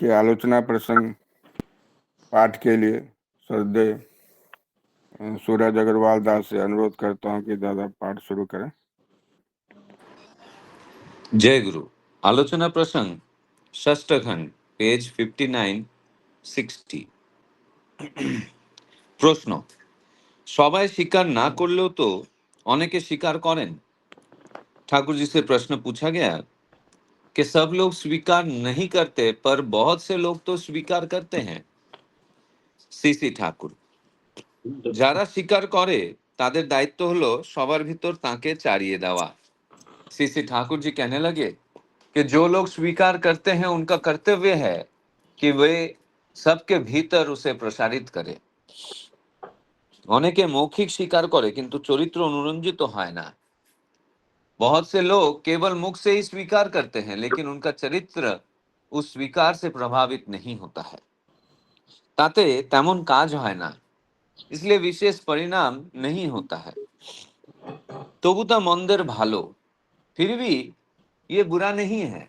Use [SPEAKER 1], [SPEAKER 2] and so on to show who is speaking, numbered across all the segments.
[SPEAKER 1] के आलोचना प्रसंग पाठ के लिए श्रद्धेय सूरज अग्रवाल दास से अनुरोध करता हूं कि दादा पाठ शुरू करें।
[SPEAKER 2] जय गुरु। आलोचना प्रसंग षष्ठ खंड, पेज 59-60। প্রশ্ন, সবাই স্বীকার না করলেও তো অনেকে স্বীকার করেন। ठाकुर जी से प्रश्न पूछा गया कि सब लोग स्वीकार नहीं करते पर बहुत से लोग तो स्वीकार करते हैं। सीसी ठाकुर, যারা স্বীকার করে তাদের দায়িত্ব হলো সবার ভিতর তাকে চারিয়ে দেওয়া। सीसी ठाकुर जी कहने लगे कि जो लोग स्वीकार करते हैं उनका कर्तव्य है कि वे सबके भीतर उसे प्रसारित करे। অনেকে মৌখিক স্বীকার করে কিন্তু চরিত্র অনুরঞ্জিত হয় না। बहुत से लोग केवल मुख से ही स्वीकार करते हैं लेकिन उनका चरित्र उस स्वीकार से प्रभावित नहीं होता है। ताते तेमन काज হয় না, इसलिए विशेष परिणाम नहीं होता है। তবু তা মন্দের ভালো, फिर भी ये बुरा नहीं है।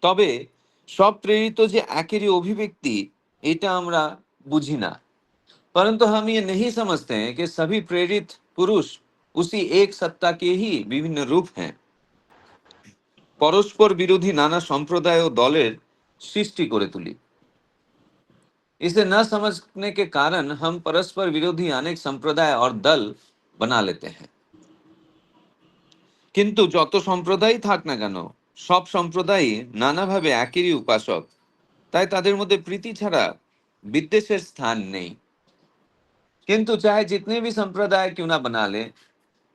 [SPEAKER 2] তবে সব প্রেরিত যে একেরই অভিव्यक्ति এটা আমরা বুঝি না, परंतु हम ये नहीं समझते हैं कि सभी प्रेरित पुरुष उसी एक सत्ता के ही विभिन्न रूप हैं। परस्पर विरोधी नाना संप्रदाय और दलेर सृष्टि करे तुली। इसे न समझने के कारण हम परस्पर विरोधी अनेक संप्रदाय और दल बना लेते हैं। किंतु যত সম্প্রদায় থাক না কেন সব সম্প্রদায়ই নানাভাবে একই উপাসক, তাই তাদের মধ্যে প্রীতি ছাড়া विद्वेषের स्थान नहीं। किंतु चाहे जितने भी संप्रदाय क्यों ना बना ले,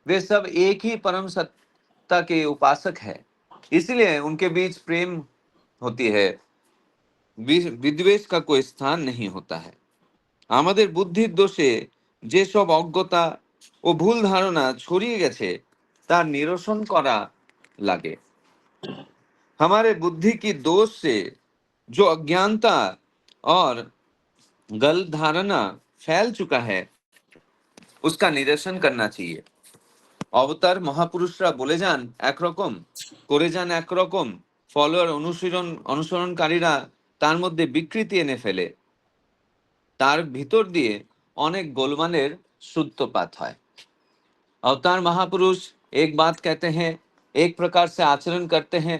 [SPEAKER 2] वे सब एक ही परम सत्ता के उपासक है, इसलिए उनके बीच प्रेम होती है, विद्वेष का कोई स्थान नहीं होता है। আমাদের বুদ্ধির দোষে যে সব অজ্ঞতা ও ভুল ধারণা ছড়িয়ে গেছে তার নিরসন করা লাগে। हमारे बुद्धि की दोष से जो अज्ञानता और गलत धारणा फैल चुका है उसका निरसन करना चाहिए। अवतार महापुरुषरा बोले जान एक रकम, करे जान एक रकम, फलोअर अनुसरणकारीरा तार मध्य विकृति एने फेले, तार भीतर दिए अनेक गोलमालेर सूत्रपात है। अवतार महापुरुष एक बात कहते हैं, एक प्रकार से आचरण करते हैं,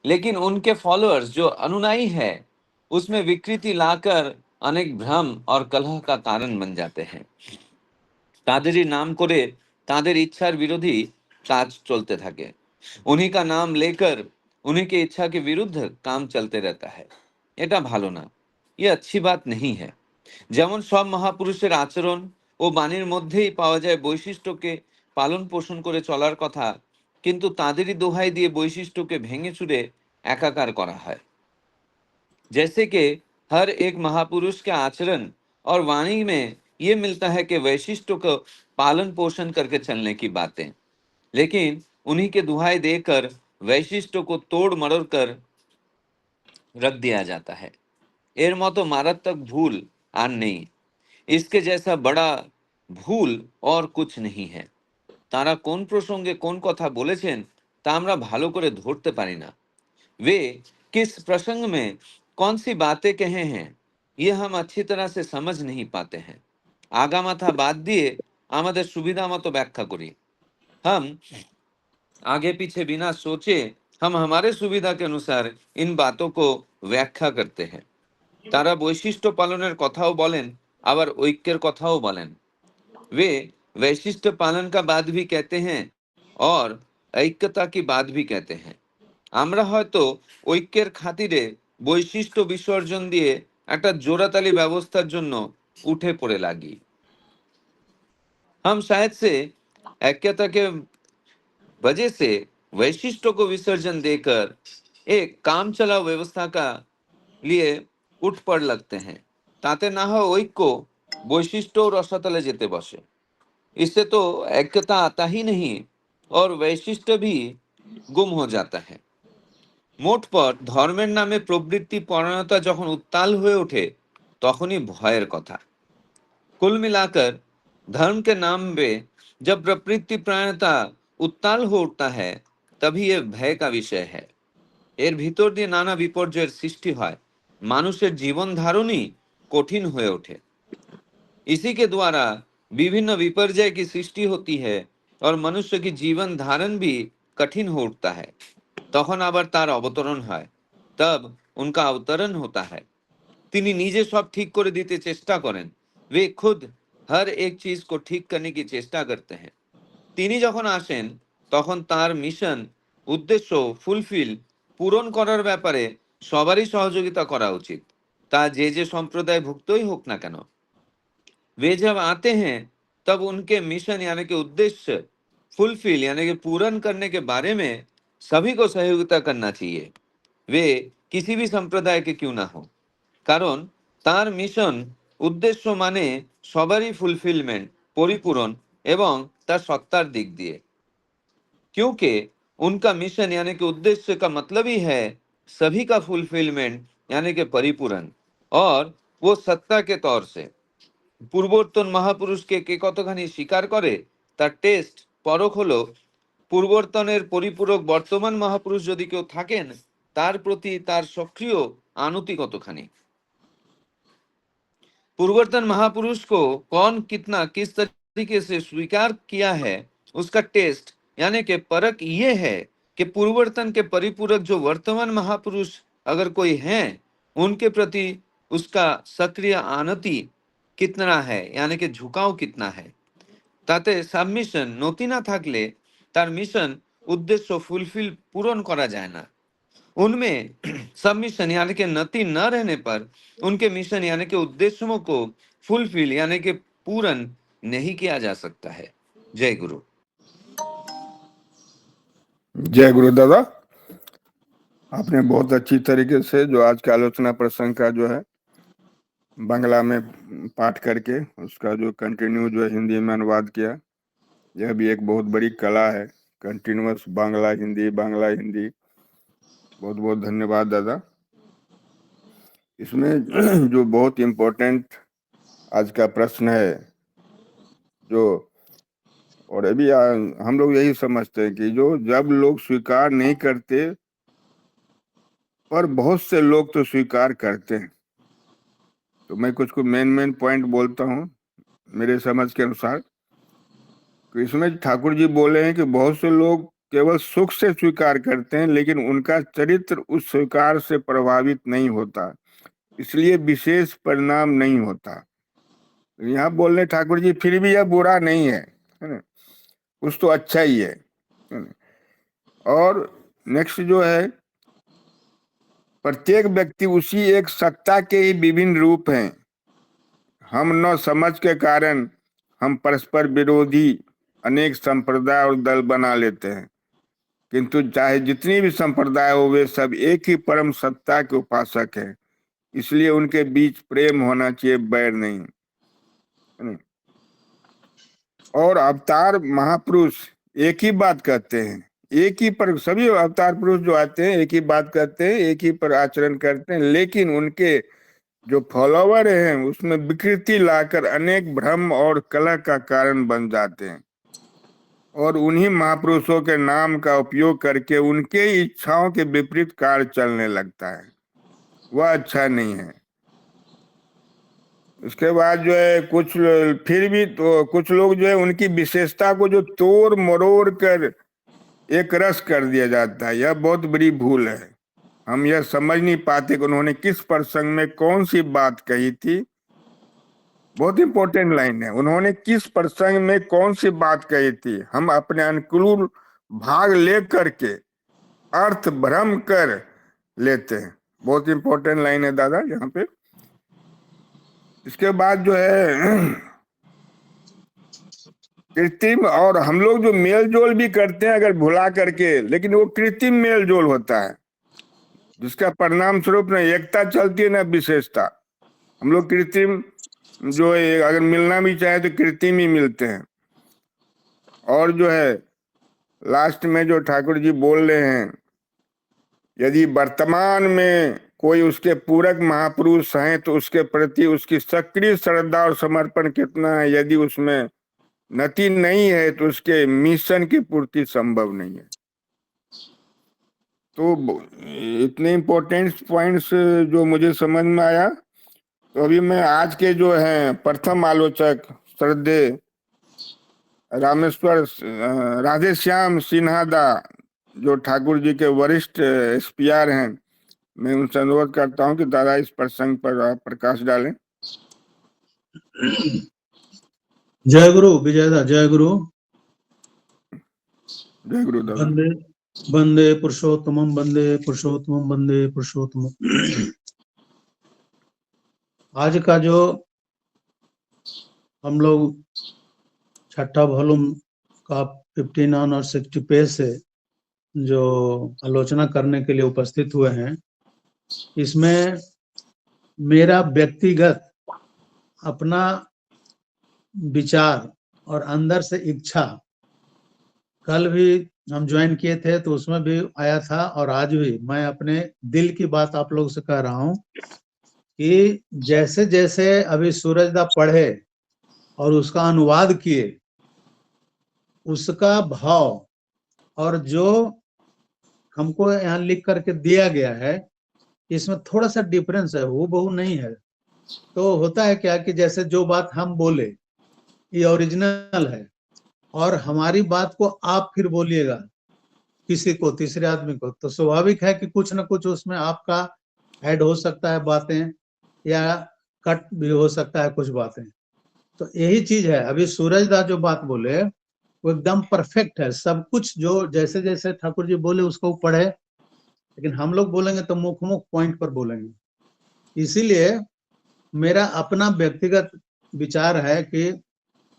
[SPEAKER 2] लेकिन उनके फॉलोअर्स जो अनुयायी है उसमें विकृति लाकर अनेक भ्रम और कलह का कारण बन जाते हैं। तादेरी नाम करे तादेर इच्छार विरोधी काज चलते থাকে, उन्हीं का नाम लेकर उन्हीं की इच्छा के विरुद्ध काम चलते रहता है। এটা ভালো না, ये अच्छी बात नहीं है। যেমন সব মহাপুরুষের আচরণ ও বাণীর মধ্যেই পাওয়া যায় বৈশিষ্ট্যকে পালন পোষণ করে চলার কথা, কিন্তু তাদেরই দোহাই দিয়ে বৈশিষ্ট্যকে ভেঙে চুরে একাকার করা হয়। जैसे कि हर एक महापुरुष के आचरण और वाणी में ये मिलता है कि वैशिष्ट्यों को पालन पोषण करके चलने की बातें, लेकिन उन्हीं के दुहाई देकर वैशिष्ट्यों को तोड़ मरोड़ कर रख दिया जाता है। एर मतो मारात्मक भूल आर नहीं, इसके जैसा बड़ा भूल और कुछ नहीं है। तारा कौन प्रसंगे कौन कथा बोलेছেন তা আমরা ভালো করে ধরতে পারি না। वे किस प्रसंग में कौन सी बातें कहे हैं ये हम अच्छी तरह से समझ नहीं पाते हैं। आगा माथा बात दिए আমাদের সুবিধা মতো ব্যাখ্যা করি। हम आगे पीछे बिना सोचे हम हमारे सुविधा के अनुसार इन बातों को व्याख्या करते हैं। तारा বৈশিষ্ট্য পালনের কথাও বলেন, আবার ঐক্যের কথাও বলেন। वे वैशिष्ट पालन का बात भी कहते हैं और ऐक्यता की बात भी कहते हैं। আমরা হয়তো ঐক্যের খাতিরে বৈশিষ্ট্য বিসর্জন দিয়ে একটা জোড়াতালি ব্যবস্থার জন্য উঠে পড়ে লাগি। हम शायद से ऐक्यता के वजह से वैशिष्ट्यों को विसर्जन देकर एक काम चलाओ व्यवस्था का लिए उठ पड़ लगते हैं, ताते ना हो ঐক্য বৈশিষ্ট্য রসাতলে যেতে বসে। इससे तो ऐक्यता आता ही नहीं और वैशिष्ट भी गुम हो जाता है। मोट पर धर्मेर नामे प्रवृत्ति परायणता जखन उत्ताल हुए उठे तखनी भयेर कथा। कुल मिलाकर धर्म के नाम में जब प्रवृत्ति परायणता उत्ताल हो उठता है तभी ये भय का विषय है। এর ভিতর দিয়ে নানা বিপর্যয়ের সৃষ্টি হয়, মানুষের জীবন ধারণই कठिन হয়ে ওঠে। इसी के द्वारा विभिन्न विपर्यय की सृष्टि होती है और मनुष्य की जीवन धारण भी कठिन हो उठता है। তখন আবার তার অবতরণ হয়, तब उनका अवतरण होता है। তিনি নিজে সব ঠিক করে দিতে চেষ্টা করেন, वे खुद हर एक चीज को ठीक करने की চেষ্টা करते हैं। তিনি যখন আসেন তখন তার মিশন উদ্দেশ্য ফুলফিল পূরণ করার ব্যাপারে সবারই সহযোগিতা করা উচিত, তা যে যে সম্প্রদায় ভুক্তই হোক না কেন। वे जब आते हैं तब उनके मिशन यानी कि उद्देश्य फुलफिल यानी कि पूर्ण करने के बारे में सभी को सहयोगिता करना चाहिए, वे किसी भी संप्रदाय के क्यों ना हो। কারণ তার মিশন উদ্দেশ্য মানে সবারই ফুলফিলমেন্ট, পরিপূরণ এবং তার সত্তার দিক দিয়ে। क्योंकि उनका मिशन यानी कि उद्देश्य का मतलब ही है सभी का फुलफिलमेंट यानी कि परिपूरण, और वो सत्ता के तौर से পূর্বর্তন মহাপুরুষকে কে কতখানি স্বীকার করে তার টেস্ট পরখ হলো পূর্বর্তনের পরিপূরক বর্তমান মহাপুরুষ যদি কেউ থাকেন তার প্রতি তার সক্রিয় আনুতি কতখানি। पूर्ववर्तन महापुरुष को कौन कितना किस तरीके से स्वीकार किया है, उसका टेस्ट यानी कि परख ये है कि पूर्ववर्तन के परिपूरक जो वर्तमान महापुरुष अगर कोई हैं उनके प्रति उसका सक्रिय आनति कितना है यानी कि झुकाव कितना है। তাতে সাবমিশন নতি না থাকলে তার মিশন উদ্দেশ্য ফুলফিল পূরণ করা যায় না। उनमें सबमिशन यानी कि नति न रहने पर उनके मिशन यानी कि उद्देश्यों को फुलफिल यानी कि पूर्ण नहीं किया जा सकता है। जय गुरु।
[SPEAKER 1] जय गुरु दादा। आपने बहुत अच्छी तरीके से जो आज का आलोचना प्रसंग का जो है बांग्ला में पाठ करके उसका जो कंटिन्यू जो है हिंदी में अनुवाद किया, यह भी एक बहुत बड़ी कला है, कंटिन्यूअस बांग्ला हिंदी बांग्ला हिंदी। बहुत बहुत धन्यवाद दादा। इसमें जो बहुत इम्पोर्टेंट आज का प्रश्न है जो, और अभी हम लोग यही समझते हैं कि जो जब लोग स्वीकार नहीं करते पर बहुत से लोग तो स्वीकार करते हैं, तो मैं कुछ मेन पॉइंट बोलता हूँ मेरे समझ के अनुसार। तो इसमें ठाकुर जी बोले हैं कि बहुत से लोग केवल सुख से स्वीकार करते हैं लेकिन उनका चरित्र उस स्वीकार से प्रभावित नहीं होता, इसलिए विशेष परिणाम नहीं होता। यहाँ बोल रहे ठाकुर जी फिर भी यह बुरा नहीं है ना, कुछ तो अच्छा ही है ना? और नेक्स्ट जो है, प्रत्येक व्यक्ति उसी एक सत्ता के ही विभिन्न रूप हैं। हम न समझ के कारण हम परस्पर विरोधी अनेक संप्रदाय और दल बना लेते हैं, किंतु चाहे जितनी भी संप्रदाय हो वे सब एक ही परम सत्ता के उपासक हैं, इसलिए उनके बीच प्रेम होना चाहिए, बैर नहीं। और अवतार महापुरुष एक ही बात कहते हैं, एक ही पर सभी अवतार पुरुष जो आते हैं एक ही बात कहते हैं, एक ही पर आचरण करते हैं, लेकिन उनके जो फॉलोवर हैं उसमें विकृति लाकर अनेक भ्रम और कलह का कारण बन जाते हैं और उन्हीं महापुरुषों के नाम का उपयोग करके उनके इच्छाओं के विपरीत कार्य चलने लगता है, वह अच्छा नहीं है। उसके बाद जो है कुछ फिर भी तो कुछ लोग जो है उनकी विशेषता को जो तोड़ मरोड़ कर एक रस कर दिया जाता है, यह बहुत बड़ी भूल है। हम यह समझ नहीं पाते कि उन्होंने किस प्रसंग में कौन सी बात कही थी। बहुत इंपॉर्टेंट लाइन है, उन्होंने किस प्रसंग में कौन सी बात कही थी। हम अपने अनुकूल भाग ले करके अर्थ भ्रम कर लेते हैं। बहुत इंपॉर्टेंट लाइन है दादा यहाँ पे। इसके बाद जो है कृत्रिम, और हम लोग जो मेल जोल भी करते हैं अगर भुला करके, लेकिन वो कृत्रिम मेल जोल होता है जिसका परिणाम स्वरूप न एकता चलती है न विशेषता। हम लोग कृत्रिम जो है अगर मिलना भी चाहे तो कृत्रिम ही मिलते हैं। और जो है लास्ट में जो ठाकुर जी बोल रहे हैं, यदि वर्तमान में कोई उसके पूरक महापुरुष हैं तो उसके प्रति उसकी सक्रिय श्रद्धा और समर्पण कितना है। यदि उसमें नति नहीं है तो उसके मिशन की पूर्ति संभव नहीं है। तो इतने इम्पोर्टेंट पॉइंट्स जो मुझे समझ में आया, तो अभी मैं आज के जो हैं प्रथम आलोचक श्रद्धेय रामेश्वर राधेश्याम सिन्हा दा, जो ठाकुर जी के वरिष्ठ एसपीआर हैं, मैं उनसे अनुरोध करता हूं कि दादा इस प्रसंग पर प्रकाश डालें।
[SPEAKER 3] जय गुरु विजय दा, जय गुरु।
[SPEAKER 1] जय गुरु दादा।
[SPEAKER 3] वंदे वंदे पुरुषोत्तमम, वंदे पुरुषोत्तमम, वंदे पुरुषोत्तमम। आज का जो हम लोग छठा वॉल्यूम का 59 और 60 पेज से जो आलोचना करने के लिए उपस्थित हुए हैं, इसमें मेरा व्यक्तिगत अपना विचार और अंदर से इच्छा, कल भी हम ज्वाइन किए थे तो उसमें भी आया था, और आज भी मैं अपने दिल की बात आप लोगों से कह रहा हूं कि जैसे जैसे अभी सूरजदा पढ़े और उसका अनुवाद किए, उसका भाव और जो हमको यहाँ लिख करके दिया गया है, इसमें थोड़ा सा डिफरेंस है, वो बहु नहीं है। तो होता है क्या कि जैसे जो बात हम बोले ये ओरिजिनल है, और हमारी बात को आप फिर बोलिएगा किसी को, तीसरे आदमी को, तो स्वाभाविक है कि कुछ ना कुछ उसमें आपका ऐड हो सकता है बातें, या कट भी हो सकता है कुछ बातें। तो यही चीज है, अभी सूरजदा जो बात बोले वो एकदम परफेक्ट है, सब कुछ जो जैसे जैसे ठाकुर जी बोले उसको पढ़े, लेकिन हम लोग बोलेंगे तो मुख मुख पॉइंट पर बोलेंगे। इसीलिए मेरा अपना व्यक्तिगत विचार है कि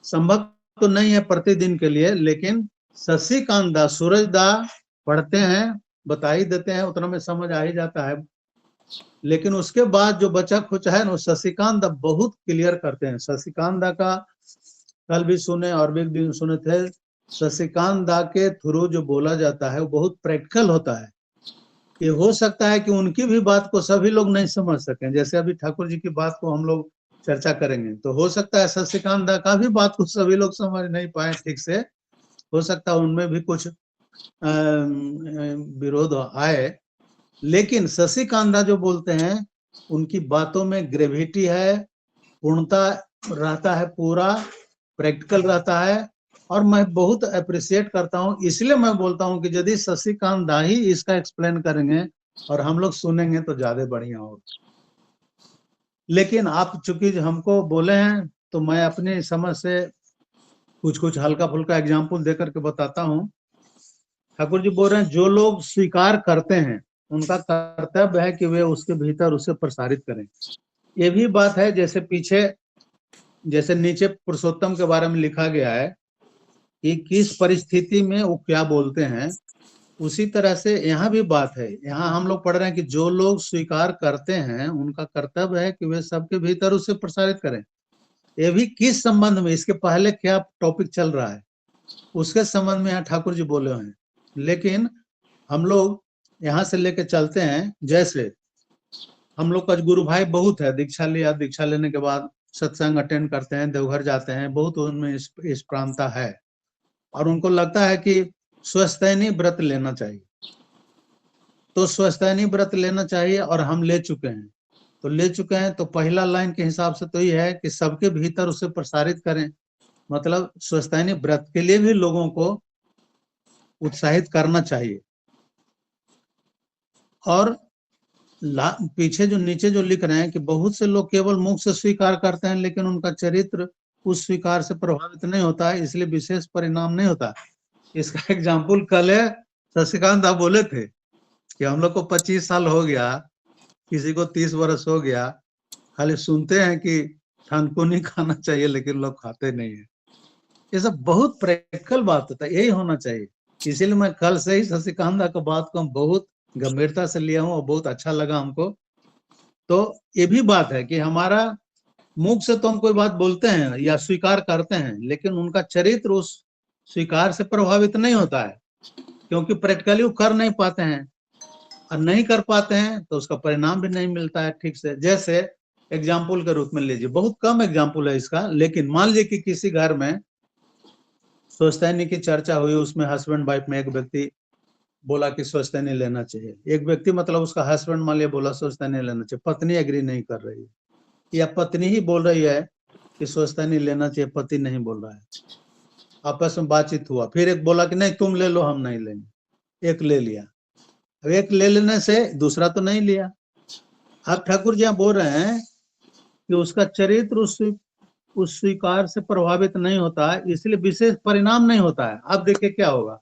[SPEAKER 3] संभव तो नहीं है प्रतिदिन के लिए, लेकिन शशिकांत दा, सूरजदा पढ़ते हैं, बता ही देते हैं, उतना में समझ आ ही जाता है, लेकिन उसके बाद जो बचा खुचा है ना, शशिकांत दा बहुत क्लियर करते हैं। शशिकांत दा का कल भी सुने और भी दिन सुने थे, शशिकांत दा के थ्रू जो बोला जाता है वो बहुत प्रैक्टिकल होता है। ये हो सकता है कि उनकी भी बात को सभी लोग नहीं समझ सकें, जैसे अभी ठाकुर जी की बात को हम लोग चर्चा करेंगे, तो हो सकता है शशिकांत दा का भी बात को सभी लोग समझ नहीं पाए ठीक से, हो सकता है उनमें भी कुछ विरोध आए, लेकिन शशिकांत दा जो बोलते हैं उनकी बातों में ग्रेविटी है, पूर्णता रहता है, पूरा प्रैक्टिकल रहता है, और मैं बहुत अप्रिशिएट करता हूं। इसलिए मैं बोलता हूं कि यदि शशिकांत दा ही इसका एक्सप्लेन करेंगे और हम लोग सुनेंगे तो ज्यादा बढ़िया होगा। लेकिन आप चूंकि हमको बोले हैं तो मैं अपनी समझ से कुछ कुछ हल्का फुल्का एग्जाम्पल देकर के बताता हूँ। ठाकुर जी बोल रहे हैं जो लोग स्वीकार करते हैं उनका कर्तव्य है कि वे उसके भीतर उसे प्रसारित करें। ये भी बात है, जैसे पीछे जैसे नीचे पुरुषोत्तम के बारे में लिखा गया है कि किस परिस्थिति में वो क्या बोलते हैं, उसी तरह से यहाँ भी बात है। यहाँ हम लोग पढ़ रहे हैं कि जो लोग स्वीकार करते हैं उनका कर्तव्य है कि वे सबके भीतर उसे प्रसारित करें। ये भी किस संबंध में, इसके पहले क्या टॉपिक चल रहा है उसके संबंध में यहाँ ठाकुर जी बोले हुए हैं। लेकिन हम लोग यहाँ से लेके चलते हैं, जैसे हम लोग का गुरु भाई बहुत है, दीक्षा लिया, दीक्षा लेने के बाद सत्संग अटेंड करते हैं, देवघर जाते हैं, बहुत उनमें इस प्रांता है, और उनको लगता है कि स्वस्थैनी व्रत लेना चाहिए, तो स्वस्थैनी व्रत लेना चाहिए, और हम ले चुके हैं। तो ले चुके हैं तो पहला लाइन के हिसाब से तो ये है कि सबके भीतर उसे प्रसारित करें, मतलब स्वस्थैनी व्रत के लिए भी लोगों को उत्साहित करना चाहिए। और पीछे जो नीचे जो लिख रहे हैं कि बहुत से लोग केवल मुख से स्वीकार करते हैं लेकिन उनका चरित्र उस स्वीकार से प्रभावित नहीं होता है, इसलिए विशेष परिणाम नहीं होता। इसका एग्जाम्पल कल है, शशिकांत आप बोले थे कि हम लोग को 25 साल हो गया, किसी को 30 वर्ष हो गया, खाली सुनते हैं कि थानकुनी खाना चाहिए लेकिन लोग खाते नहीं है। ये सब बहुत प्रैक्टिकल बात होता है, यही होना चाहिए। इसीलिए मैं कल से ही शशिकांत का बात को बहुत गंभीरता से लिया हूँ और बहुत अच्छा लगा हमको। तो ये भी बात है कि हमारा मुख से तो हम कोई बात बोलते हैं या स्वीकार करते हैं, लेकिन उनका चरित्र उस स्वीकार से प्रभावित नहीं होता है, क्योंकि प्रैक्टिकली वो कर नहीं पाते हैं, और नहीं कर पाते हैं तो उसका परिणाम भी नहीं मिलता है ठीक से। जैसे एग्जाम्पल के रूप में लीजिए, बहुत कम एग्जाम्पल है इसका, लेकिन मान लीजिए कि किसी घर में स्वस्थैनी की चर्चा हुई, उसमें हस्बैंड वाइफ में एक व्यक्ति बोला कि स्वस्थानी लेना चाहिए, एक व्यक्ति मतलब उसका हस्बैंड मान लिया बोला स्वस्थानी लेना चाहिए, पत्नी एग्री नहीं कर रही है, या पत्नी ही बोल रही है कि स्वस्थानी लेना चाहिए, पति नहीं बोल रहा है, आपस में बातचीत हुआ, फिर एक बोला कि नहीं तुम ले लो हम नहीं लेंगे, एक ले लिया। अब एक ले लेने से दूसरा तो नहीं लिया। अब ठाकुर जी बोल रहे हैं कि उसका चरित्र उस स्वीकार से प्रभावित नहीं होता है, इसलिए विशेष परिणाम नहीं होता है। अब देखिए क्या होगा,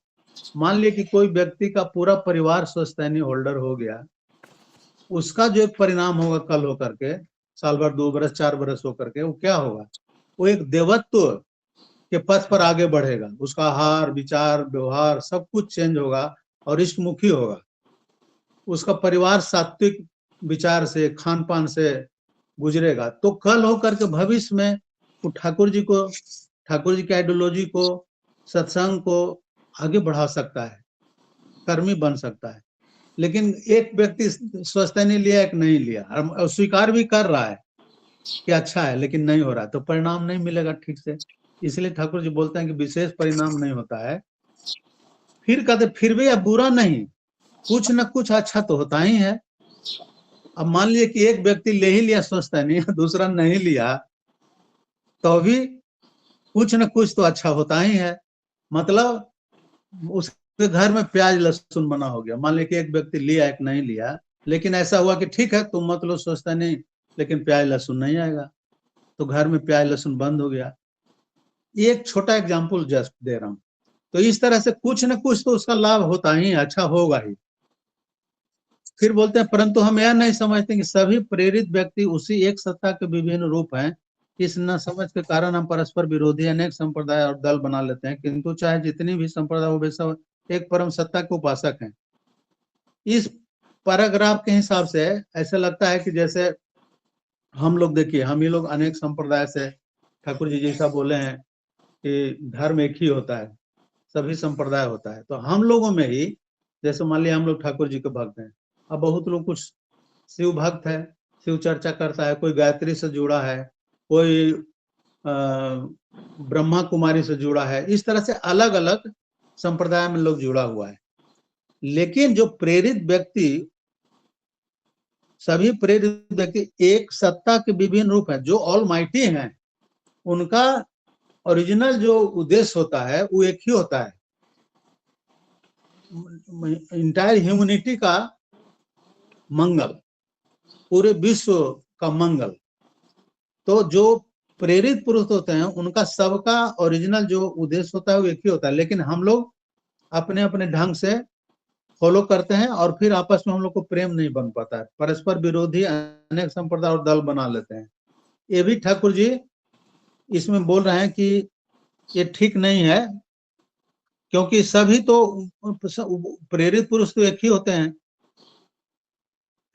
[SPEAKER 3] मान लिया कि कोई व्यक्ति का पूरा परिवार स्वस्थानी होल्डर हो गया, उसका जो एक परिणाम होगा कल होकर के, साल भर 2 बरस 4 बरस होकर के, वो क्या होगा, वो एक देवत्व के पथ पर आगे बढ़ेगा, उसका आहार विचार व्यवहार सब कुछ चेंज होगा और इष्टमुखी होगा, उसका परिवार सात्विक विचार से खान पान से गुजरेगा, तो कल होकर के भविष्य में वो ठाकुर जी की आइडियोलॉजी को, सत्संग को आगे बढ़ा सकता है, कर्मी बन सकता है। लेकिन एक व्यक्ति स्वस्थानी लिया, एक नहीं लिया, और स्वीकार भी कर रहा है कि अच्छा है, लेकिन नहीं हो रहा, तो परिणाम नहीं मिलेगा ठीक से। इसलिए ठाकुर जी बोलते हैं कि विशेष परिणाम नहीं होता है। फिर कहते फिर भी अब बुरा नहीं, कुछ न कुछ अच्छा तो होता ही है। अब मान लिया कि एक व्यक्ति ले ही लिया स्वस्थानी, दूसरा नहीं लिया, तो भी कुछ न कुछ तो अच्छा होता ही है। मतलब उसके घर में प्याज लहसुन बना हो गया, मान लिया कि एक व्यक्ति लिया एक नहीं लिया, लेकिन ऐसा हुआ कि ठीक है तुम मत लो स्वस्थानी, लेकिन प्याज लहसुन नहीं आएगा, तो घर में प्याज लहसुन बंद हो गया। ये एक छोटा एग्जाम्पल जस्ट दे रहा हूं। तो इस तरह से कुछ न कुछ तो उसका लाभ होता ही, अच्छा होगा ही। फिर बोलते हैं परंतु हम यह नहीं समझते कि सभी प्रेरित व्यक्ति उसी एक सत्ता के विभिन्न रूप हैं। इस न समझ के कारण हम परस्पर विरोधी अनेक संप्रदाय और दल बना लेते हैं, किंतु चाहे जितनी भी संप्रदाय हो वे सब एक परम सत्ता के उपासक हैं। इस पैराग्राफ के हिसाब से ऐसा लगता है कि जैसे हम लोग देखिए, हम ही लोग अनेक संप्रदाय से, ठाकुर जी जैसा बोले हैं कि धर्म एक ही होता है, सभी संप्रदाय होता है, तो हम लोगों में ही जैसे मान लिया हम लोग ठाकुर जी के भक्त हैं, अब बहुत लोग कुछ शिव भक्त है, शिव चर्चा करता है, कोई गायत्री से जुड़ा है, कोई ब्रह्मा कुमारी से जुड़ा है, इस तरह से अलग अलग संप्रदाय में लोग जुड़ा हुआ है। लेकिन जो प्रेरित व्यक्ति, सभी प्रेरित व्यक्ति एक सत्ता के विभिन्न रूप है, जो ऑलमाइटी हैं, उनका ओरिजिनल जो उद्देश्य होता है वो एक ही होता है, इंटायर ह्यूमैनिटी का मंगल, पूरे विश्व का मंगल। तो जो प्रेरित पुरुष होते हैं उनका सबका ओरिजिनल जो उद्देश्य होता है वो एक ही होता है, लेकिन हम लोग अपने अपने ढंग से फॉलो करते हैं और फिर आपस में हम लोग को प्रेम नहीं बन पाता है, परस्पर विरोधी अनेक संप्रदाय और दल बना लेते हैं। ये भी ठाकुर जी इसमें बोल रहे हैं कि ये ठीक नहीं है, क्योंकि सभी तो प्रेरित पुरुष तो एक ही होते हैं।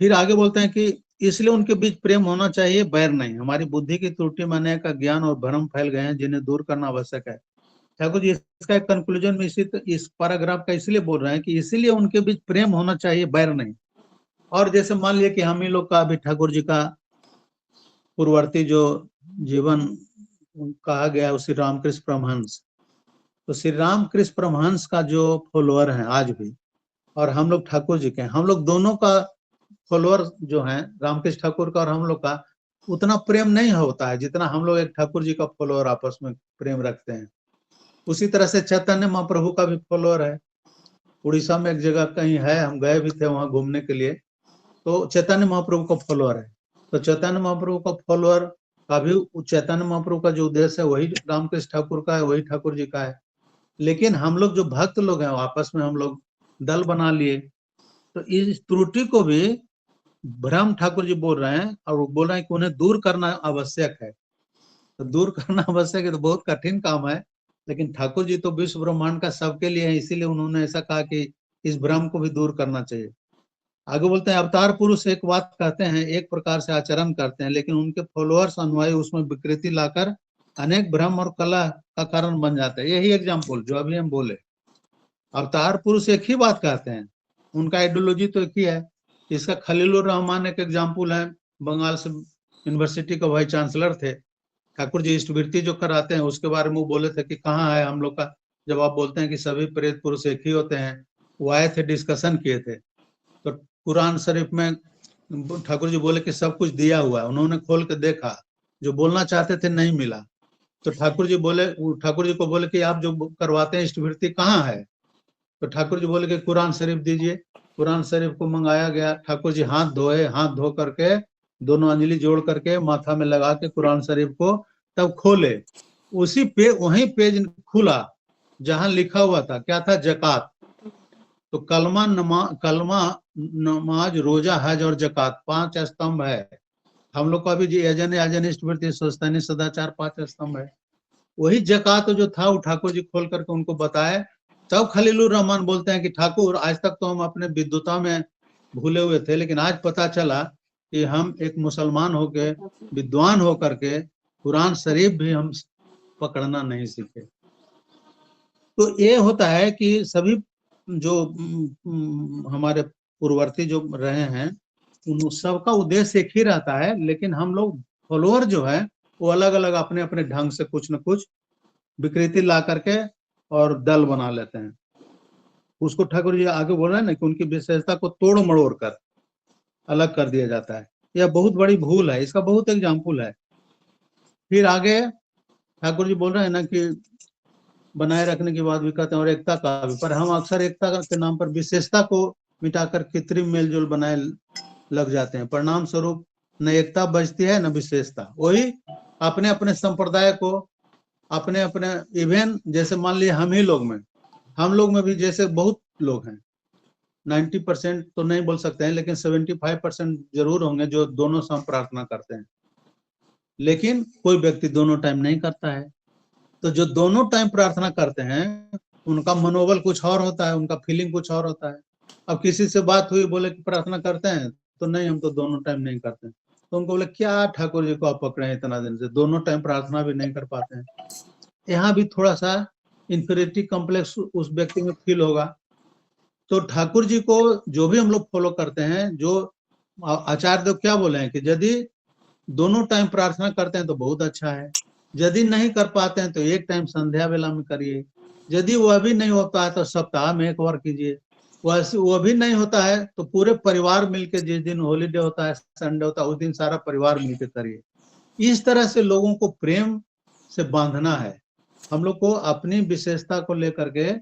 [SPEAKER 3] फिर आगे बोलते हैं कि इसलिए उनके बीच प्रेम होना चाहिए, बैर नहीं। हमारी बुद्धि की त्रुटि में अनेक ज्ञान और भ्रम फैल गए हैं, जिन्हें दूर करना आवश्यक है। ठाकुर जी इसका एक कंक्लूजन में इस पैराग्राफ का इसलिए बोल रहे हैं कि इसलिए उनके बीच प्रेम होना चाहिए, बैर नहीं। और जैसे मान लिया कि हम ही लोग का अभी ठाकुर जी का पूर्ववर्ती जो जीवन कहा गया है श्री रामकृष्ण परमहंस, तो श्री रामकृष्ण परमहंस का जो फॉलोअर है आज भी, और हम लोग ठाकुर जी के, हम लोग दोनों का फॉलोअर जो है रामकृष्ण ठाकुर का और हम लोग का उतना प्रेम नहीं होता है जितना हम लोग एक ठाकुर जी का फॉलोअर आपस में प्रेम रखते हैं। उसी तरह से चैतन्य महाप्रभु का भी फॉलोअर है, उड़ीसा में एक जगह कहीं है, हम गए भी थे वहां घूमने के लिए, तो चैतन्य महाप्रभु का फॉलोअर है। तो चैतन्य महाप्रभु का फॉलोअर का भी, चैतन्य महाप्रभु का जो उद्देश्य है वही रामकृष्ण ठाकुर का है, वही ठाकुर जी का है। लेकिन हम लोग जो भक्त लोग हैं आपस में हम लोग दल बना लिए, तो इस त्रुटि को भी भ्रम ठाकुर जी बोल रहे हैं, और वो बोल रहे हैं कि उन्हें दूर करना आवश्यक है। तो दूर करना आवश्यक है तो बहुत कठिन काम है, लेकिन ठाकुर जी तो विश्व ब्रह्मांड का सबके लिए है, इसीलिए उन्होंने ऐसा कहा कि इस भ्रम को भी दूर करना चाहिए। आगे बोलते हैं अवतार पुरुष एक बात कहते हैं, एक प्रकार से आचरण करते हैं, लेकिन उनके फॉलोअर्स अनुयायी उसमें विकृति लाकर अनेक भ्रम और कला का कारण बन जाते हैं। यही एग्जाम्पल जो अभी हम बोले, अवतार पुरुष एक ही बात कहते हैं, उनका आइडियोलॉजी तो एक ही है। इसका खलीलुर रहमान एक एग्जाम्पल है, बंगाल से यूनिवर्सिटी का वाइस चांसलर थे। ठाकुर जी इष्टवृत्ति जो कराते हैं उसके बारे में वो बोले थे कि कहाँ है हम लोग का, जब आप बोलते हैं कि सभी प्रेत पुरुष एक ही होते हैं, वो आए थे, डिस्कशन किए थे, तो कुरान शरीफ में ठाकुर जी बोले कि सब कुछ दिया हुआ है। उन्होंने खोल के देखा, जो बोलना चाहते थे नहीं मिला, तो ठाकुर जी को बोले कि आप जो करवाते हैं इष्टवृत्ति कहाँ है? तो ठाकुर जी बोले कि कुरान शरीफ दीजिए। कुरान शरीफ को मंगाया गया, ठाकुर जी हाथ धोए, हाथ धो करके दोनों अंजलि जोड़ करके माथा में लगा के कुरान शरीफ को तब खोले। उसी पे वही पेज खुला जहां लिखा हुआ था, क्या था? जकात। तो कलमा, नमाज, रोजा, हज और जकात 5 स्तंभ है। हम लोग को अभी जी अजन इष्टवृत्ति, स्वस्तानी, सदाचार 5 स्तंभ है। वही जकात जो था वो ठाकुर जी खोल करके उनको बताए। तब खलीलुर रहमान बोलते हैं कि ठाकुर, आज तक तो हम अपने विद्वता में भूले हुए थे, लेकिन आज पता चला कि हम एक मुसलमान होके, विद्वान होकर के कुरान शरीफ भी हम पकड़ना नहीं सीखे। तो ये होता है कि सभी जो हमारे पूर्ववर्ती जो रहे हैं, उन सबका उद्देश्य एक ही रहता है, लेकिन हम लोग फॉलोअर जो है वो अलग अलग अपने अपने ढंग से कुछ न कुछ विकृति ला करके और दल बना लेते हैं। उसको ठाकुर जी आगे बोल रहे हैं ना कि उनकी विशेषता को तोड़ मड़ोड़ कर अलग कर दिया जाता है। यह बहुत बड़ी भूल है, इसका बहुत एग्जाम्पल है। फिर आगे ठाकुर जी बोल रहे हैं ना कि बनाए रखने की बात भी कहते हैं और एकता का भी, पर हम अक्सर एकता के नाम पर विशेषता को मिटाकर कृत्रिम मेलजोल बनाए लग जाते हैं। परिणाम स्वरूप न एकता बचती है न विशेषता। वही अपने अपने संप्रदाय को, अपने अपने, इवन जैसे मान लिया हम लोग में भी जैसे बहुत लोग हैं, 90% तो नहीं बोल सकते हैं, लेकिन 75% जरूर होंगे जो दोनों समय प्रार्थना करते हैं। लेकिन कोई व्यक्ति दोनों टाइम नहीं करता है। तो जो दोनों टाइम प्रार्थना करते हैं उनका मनोबल कुछ और होता है, उनका फीलिंग कुछ और होता है। अब किसी से बात हुई, बोले कि प्रार्थना करते हैं, तो नहीं, हम तो दोनों टाइम नहीं करते हैं। तो उनको बोले, क्या ठाकुर जी को आप पकड़े हैं इतना दिन से, दोनों टाइम प्रार्थना भी नहीं कर पाते हैं। यहाँ भी थोड़ा सा इंफीरियरिटी कॉम्प्लेक्स उस व्यक्ति में फील होगा। तो ठाकुर जी को जो भी हम लोग फॉलो करते हैं, जो आचार्य देव क्या बोले हैं कि यदि दोनों टाइम प्रार्थना करते हैं तो बहुत अच्छा है, यदि नहीं कर पाते हैं तो एक टाइम संध्या वेला में करिए, यदि वह भी नहीं होता है तो सप्ताह में एक बार कीजिए, वह भी नहीं होता है तो पूरे परिवार मिलकर, जिस दिन हॉलीडे होता है, संडे होता है, उस दिन सारा परिवार मिलकर करिए। इस तरह से लोगों को प्रेम से बांधना है। हम लोग को अपनी विशेषता को लेकर के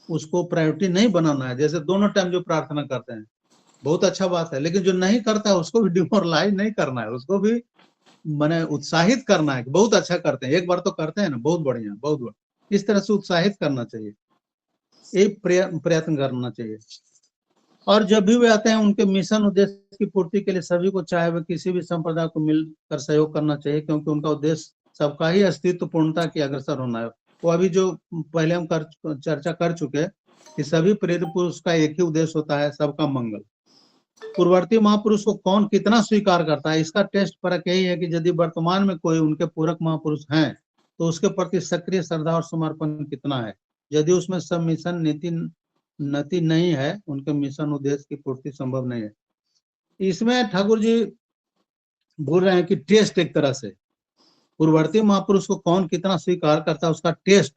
[SPEAKER 3] उसको प्रायोरिटी नहीं बनाना है। जैसे दोनों टाइम जो प्रार्थना करते हैं बहुत अच्छा बात है, लेकिन जो नहीं करता है उसको भी डिमोरलाइज नहीं करना है, उसको भी मैंने उत्साहित करना है कि बहुत अच्छा करते हैं, एक बार तो करते हैं ना, बहुत बढ़िया, बहुत बढ़िया। इस तरह से उत्साहित करना चाहिए, एक प्रयत्न करना चाहिए। और जब भी वे आते हैं उनके मिशन उद्देश्य की पूर्ति के लिए सभी को, चाहे वे किसी भी संप्रदाय को, मिलकर सहयोग करना चाहिए, क्योंकि उनका उद्देश्य सबका ही अस्तित्व पूर्णता की अग्रसर होना है। वो अभी जो पहले हम चर्चा कर चुके कि सभी प्रेरित पुरुष का एक ही उद्देश्य होता है, सबका मंगल। पूर्ववर्ती महापुरुष को कौन कितना स्वीकार करता है, इसका टेस्ट परख यही है कि यदि वर्तमान में कोई उनके पूरक महापुरुष हैं तो उसके प्रति सक्रिय श्रद्धा और समर्पण कितना है। यदि उसमें सब मिशन नति नहीं है, उनके मिशन उद्देश्य की पूर्ति संभव नहीं है। इसमें ठाकुर जी बोल रहे हैं कि टेस्ट, एक तरह से पूर्ववर्ती महापुरुष को कौन कितना स्वीकार करता है उसका टेस्ट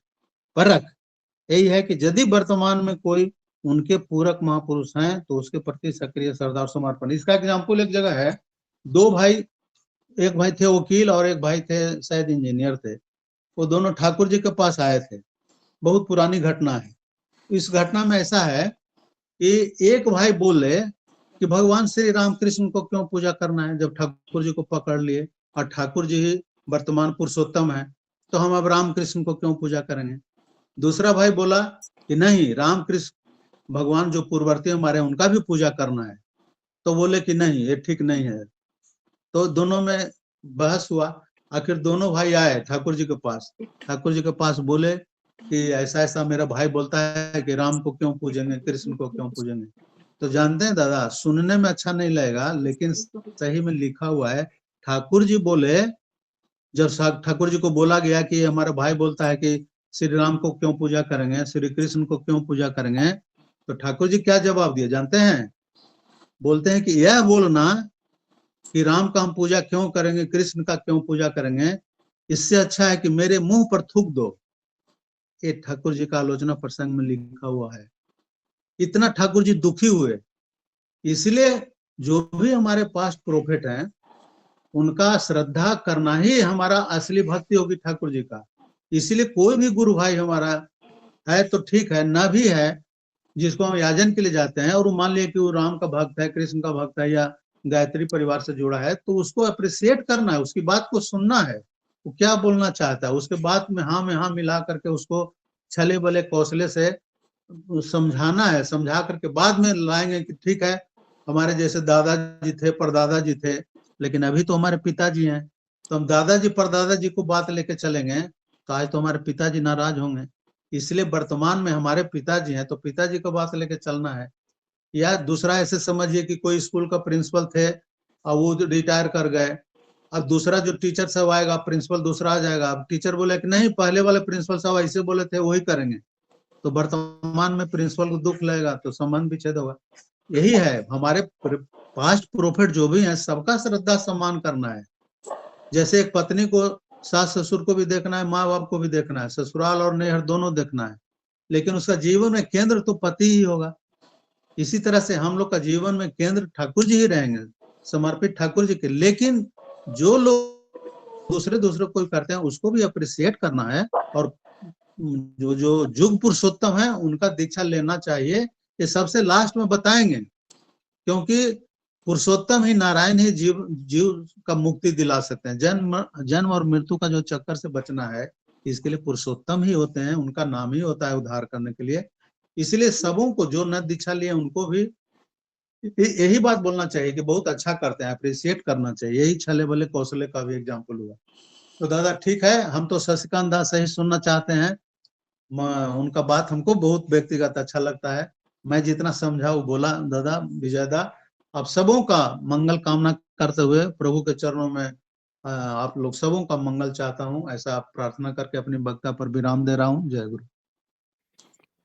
[SPEAKER 3] परख यही है कि यदि वर्तमान में कोई उनके पूरक महापुरुष हैं तो उसके प्रति सक्रिय श्रद्धा और समर्पण। इसका एग्जाम्पल एक जगह है, दो भाई, एक भाई थे वकील और एक भाई थे शायद इंजीनियर थे। वो दोनों ठाकुर जी के पास आए थे, बहुत पुरानी घटना है। इस घटना में ऐसा है कि एक भाई बोले कि भगवान श्री रामकृष्ण को क्यों पूजा करना है, जब ठाकुर जी को पकड़ लिए और ठाकुर जी वर्तमान पुरुषोत्तम है, तो हम अब रामकृष्ण को क्यों पूजा करेंगे। दूसरा भाई बोला कि नहीं, रामकृष्ण भगवान जो पूर्ववर्ती हमारे उनका भी पूजा करना है। तो बोले कि नहीं, ये ठीक नहीं है। तो दोनों में बहस हुआ। आखिर दोनों भाई आए ठाकुर जी के पास। ठाकुर जी के पास बोले कि ऐसा ऐसा मेरा भाई बोलता है कि राम को क्यों पूजेंगे, कृष्ण को क्यों पूजेंगे। तो जानते हैं दादा, सुनने में अच्छा नहीं लगेगा, लेकिन सही में लिखा हुआ है। ठाकुर जी बोले, जब ठाकुर जी को बोला गया कि हमारा भाई बोलता है कि श्री राम को क्यों पूजा करेंगे, श्री कृष्ण को क्यों पूजा करेंगे, तो ठाकुर जी क्या जवाब दिए जानते हैं? बोलते हैं कि यह बोलना कि राम का हम पूजा क्यों करेंगे, कृष्ण का क्यों पूजा करेंगे, इससे अच्छा है कि मेरे मुंह पर थूक दो। ये ठाकुर जी का आलोचना प्रसंग में लिखा हुआ है। इतना ठाकुर जी दुखी हुए। इसलिए जो भी हमारे पास्ट प्रोफेट हैं उनका श्रद्धा करना ही हमारा असली भक्ति होगी ठाकुर जी का। इसलिए कोई भी गुरु भाई हमारा है तो ठीक है, ना भी है, जिसको हम याजन के लिए जाते हैं और मान लिया कि वो राम का भक्त है, कृष्ण का भक्त है या गायत्री परिवार से जुड़ा है, तो उसको अप्रिशिएट करना है, उसकी बात को सुनना है, वो क्या बोलना चाहता है, उसके बाद में हाँ मिला करके उसको छले बले कौशले से समझाना है। समझा करके बाद में लाएंगे कि ठीक है, हमारे जैसे दादाजी थे, परदादा जी थे, लेकिन अभी तो हमारे पिताजी हैं, तो हम दादाजी परदादा जी को बात लेके चलेंगे तो आज तो हमारे पिताजी नाराज होंगे। इसलिए वर्तमान में हमारे पिताजी हैं तो पिताजी को बात लेके चलना है। या दूसरा ऐसे समझिए कि कोई स्कूल का प्रिंसिपल थे और वो रिटायर कर गए, अब दूसरा जो टीचर सब आएगा, प्रिंसिपल दूसरा आ जाएगा, अब टीचर बोले कि नहीं पहले वाले प्रिंसिपल साहब ऐसे बोले थे वही करेंगे, तो वर्तमान में प्रिंसिपल को दुख लगेगा, तो संबंध विच्छेद होगा। यही है, हमारे पास्ट प्रोफेट जो भी हैं सबका श्रद्धा सम्मान करना है। जैसे एक पत्नी को सास ससुर को भी देखना है, माँ बाप को भी देखना है, ससुराल और नैहर दोनों देखना है, लेकिन उसका जीवन में केंद्र तो पति ही होगा। इसी तरह से हम लोग का जीवन में केंद्र ठाकुर जी ही रहेंगे, समर्पित ठाकुर जी के। लेकिन जो लोग दूसरे कोई करते हैं उसको भी अप्रिशिएट करना है, और जो जो युग पुरुषोत्तम है उनका दीक्षा लेना चाहिए। ये सबसे लास्ट में बताएंगे, क्योंकि पुरुषोत्तम ही नारायण ही जीव जीव का मुक्ति दिला सकते हैं। जन्म और मृत्यु का जो चक्कर से बचना है, इसके लिए पुरुषोत्तम ही होते हैं, उनका नाम ही होता है उद्धार करने के लिए। इसलिए सबों को जो न दीक्षा लिए उनको भी यही बात बोलना चाहिए कि बहुत अच्छा करते हैं, अप्रिशिएट करना चाहिए। यही छले भले कौशले का भी एग्जाम्पल हुआ। तो दादा ठीक है, हम तो शशिकांत दास से ही सुनना चाहते हैं, उनका बात हमको बहुत व्यक्तिगत अच्छा लगता है। मैं जितना समझा वो बोला दादा विजय दा। आप सबों का मंगल कामना करते हुए प्रभु के चरणों में आप लोग सबों का मंगल चाहता हूँ, ऐसा प्रार्थना करके अपनी वक्ता पर विराम दे रहा हूँ। जय गुरु।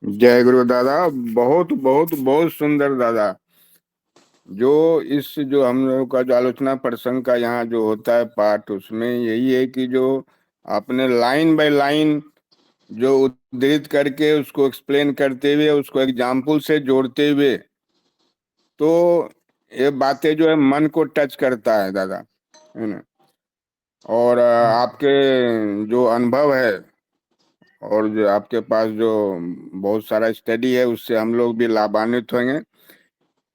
[SPEAKER 1] जय गुरु दादा। बहुत बहुत बहुत सुंदर दादा। जो इस जो हम लोग का जो आलोचना प्रसंग का यहाँ जो होता है पाठ, उसमें यही है कि जो आपने लाइन बाय लाइन जो उद्धृत करके उसको एक्सप्लेन करते हुए उसको एग्जाम्पल से जोड़ते हुए, तो ये बातें जो है मन को टच करता है दादा, है ना। और आपके जो अनुभव है और जो आपके पास जो बहुत सारा स्टडी है, उससे हम लोग भी लाभान्वित होंगे,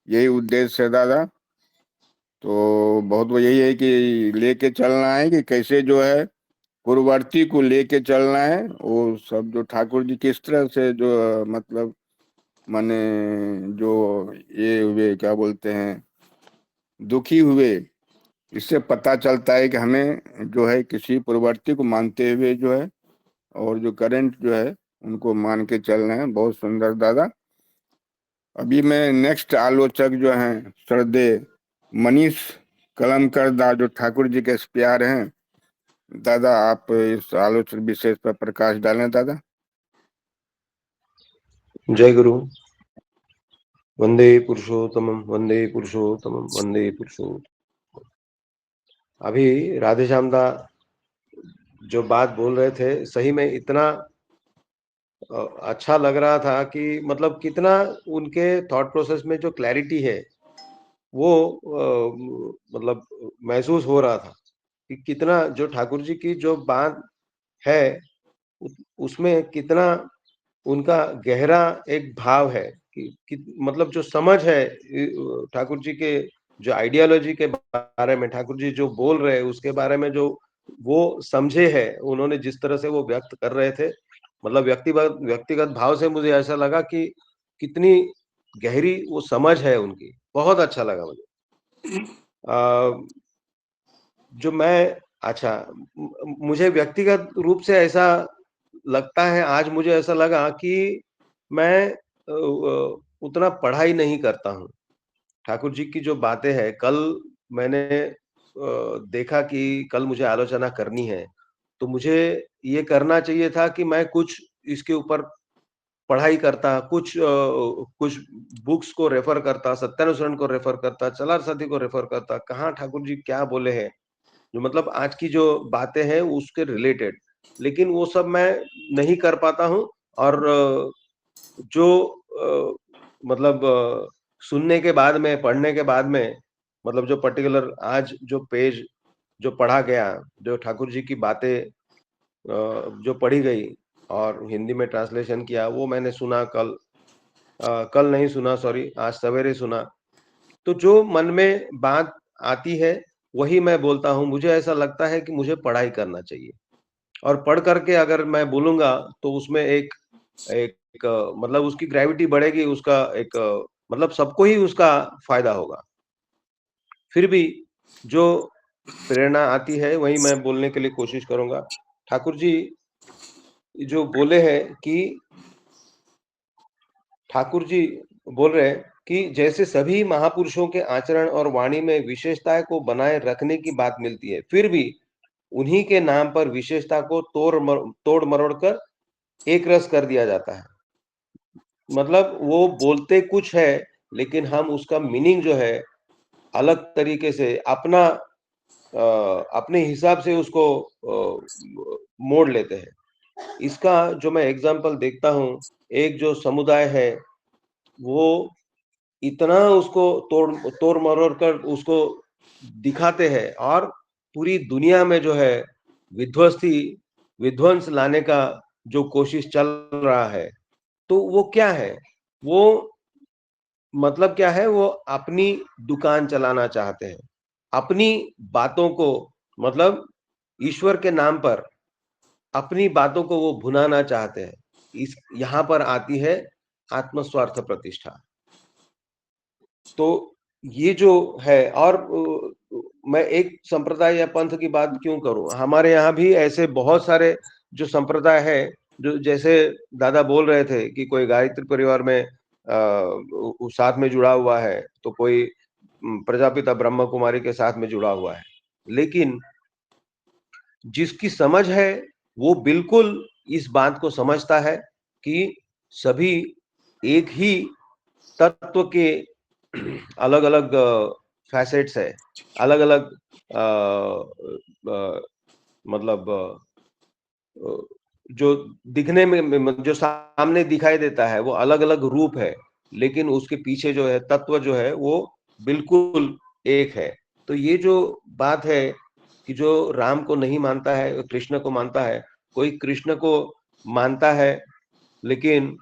[SPEAKER 1] यही उद्देश्य है दादा। तो बहुत वो यही है कि लेके चलना है कि कैसे जो है पूर्ववर्ती को लेके चलना है, वो सब जो ठाकुर जी किस तरह से जो मतलब माने जो ये हुए क्या बोलते हैं दुखी हुए, इससे पता चलता है कि हमें जो है किसी पूर्ववर्ती को मानते हुए जो है और जो करंट जो है उनको मान के चलना है। बहुत सुंदर दादा। अभी मैं नेक्स्ट आलोचक जो हैं श्रद्धेय मनीष कलमकर दा, जो ठाकुर जी के प्यार हैं दादा, आप इस आलोचक विशेष पर प्रकाश डालें दादा।
[SPEAKER 4] जय गुरु। वंदे पुरुषोत्तमम वंदे पुरुषोत्तमम वंदे पुरुषोत्तम। अभी राधेश्याम दा जो बात बोल रहे थे, सही में इतना अच्छा लग रहा था कि मतलब कितना उनके थॉट प्रोसेस में जो क्लैरिटी है वो मतलब महसूस हो रहा था कि कितना जो ठाकुर जी की जो बात है उसमें कितना उनका गहरा एक भाव है कि मतलब जो समझ है ठाकुर जी के जो आइडियोलॉजी के बारे में, ठाकुर जी जो बोल रहे हैं उसके बारे में जो वो समझे है, उन्होंने जिस तरह से वो व्यक्त कर रहे थे, मतलब व्यक्तिगत भाव से मुझे ऐसा लगा कि कितनी गहरी वो समझ है उनकी। बहुत अच्छा लगा मुझे। जो मैं अच्छा मुझे व्यक्तिगत रूप से ऐसा लगता है, आज मुझे ऐसा लगा कि मैं उतना पढ़ाई नहीं करता हूँ। ठाकुर जी की जो बातें हैं, कल मैंने देखा कि कल मुझे आलोचना करनी है, तो मुझे ये करना चाहिए था कि मैं कुछ इसके ऊपर पढ़ाई करता, कुछ बुक्स को रेफर करता, सत्यानुसरण को रेफर करता, चलार साथी को रेफर करता, कहाँ ठाकुर जी क्या बोले हैं, जो मतलब आज की जो बातें हैं उसके रिलेटेड। लेकिन वो सब मैं नहीं कर पाता हूँ, और जो मतलब सुनने के बाद में, पढ़ने के बाद में, मतलब जो पर्टिकुलर आज जो पेज जो पढ़ा गया, जो ठाकुर जी की बातें जो पढ़ी गई और हिंदी में ट्रांसलेशन किया, वो मैंने सुना कल नहीं सुना, सॉरी, आज सवेरे सुना। तो जो मन में बात आती है वही मैं बोलता हूँ। मुझे ऐसा लगता है कि मुझे पढ़ाई करना चाहिए और पढ़ करके अगर मैं बोलूँगा तो उसमें एक एक मतलब उसकी ग्रेविटी बढ़ेगी, उसका एक मतलब सबको ही उसका फ़ायदा होगा। फिर भी जो प्रेरणा आती है वही मैं बोलने के लिए कोशिश करूँगा। ठाकुर जी जो बोले हैं कि ठाकुर जी बोल रहे हैं कि जैसे सभी महापुरुषों के आचरण और वाणी में विशेषताएँ को बनाए रखने की बात मिलती है, फिर भी उन्हीं के नाम पर विशेषता को तोड़-मरोड़ कर एक रस कर दिया जाता है। मतलब वो बोलते कुछ है, लेकिन हम उसका मीनिंग जो है अलग तरीके से अपने हिसाब से उसको मोड़ लेते हैं। इसका जो मैं एग्ज़ाम्पल देखता हूँ, एक जो समुदाय है, वो इतना उसको तोड़-मरोड़ कर उसको दिखाते हैं और पूरी दुनिया में जो है विध्वंस लाने का जो कोशिश चल रहा है, तो वो क्या है? वो मतलब क्या है? वो अपनी दुकान चलाना चाहते हैं। अपनी बातों को मतलब ईश्वर के नाम पर अपनी बातों को वो भुनाना चाहते हैं। इस यहाँ पर आती है आत्मस्वार्थ प्रतिष्ठा। तो ये जो है और मैं एक संप्रदाय या पंथ की बात क्यों करूँ? हमारे यहाँ भी ऐसे बहुत सारे जो संप्रदाय है, जो जैसे दादा बोल रहे थे कि कोई गायत्री परिवार में साथ में जुड़ा हुआ है, तो कोई प्रजापिता ब्रह्म कुमारी के साथ में जुड़ा हुआ है। लेकिन जिसकी समझ है, वो बिल्कुल इस बात को समझता है कि सभी एक ही तत्व के अलग-अलग फैसेट्स है, अलग-अलग मतलब जो दिखने में जो सामने दिखाई देता है, वो अलग-अलग रूप है, लेकिन उसके पीछे जो है तत्व जो है, वो बिल्कुल एक है। तो ये जो बात है कि जो राम को नहीं मानता है, कृष्ण को मानता है, कोई कृष्ण को मानता है, लेकिन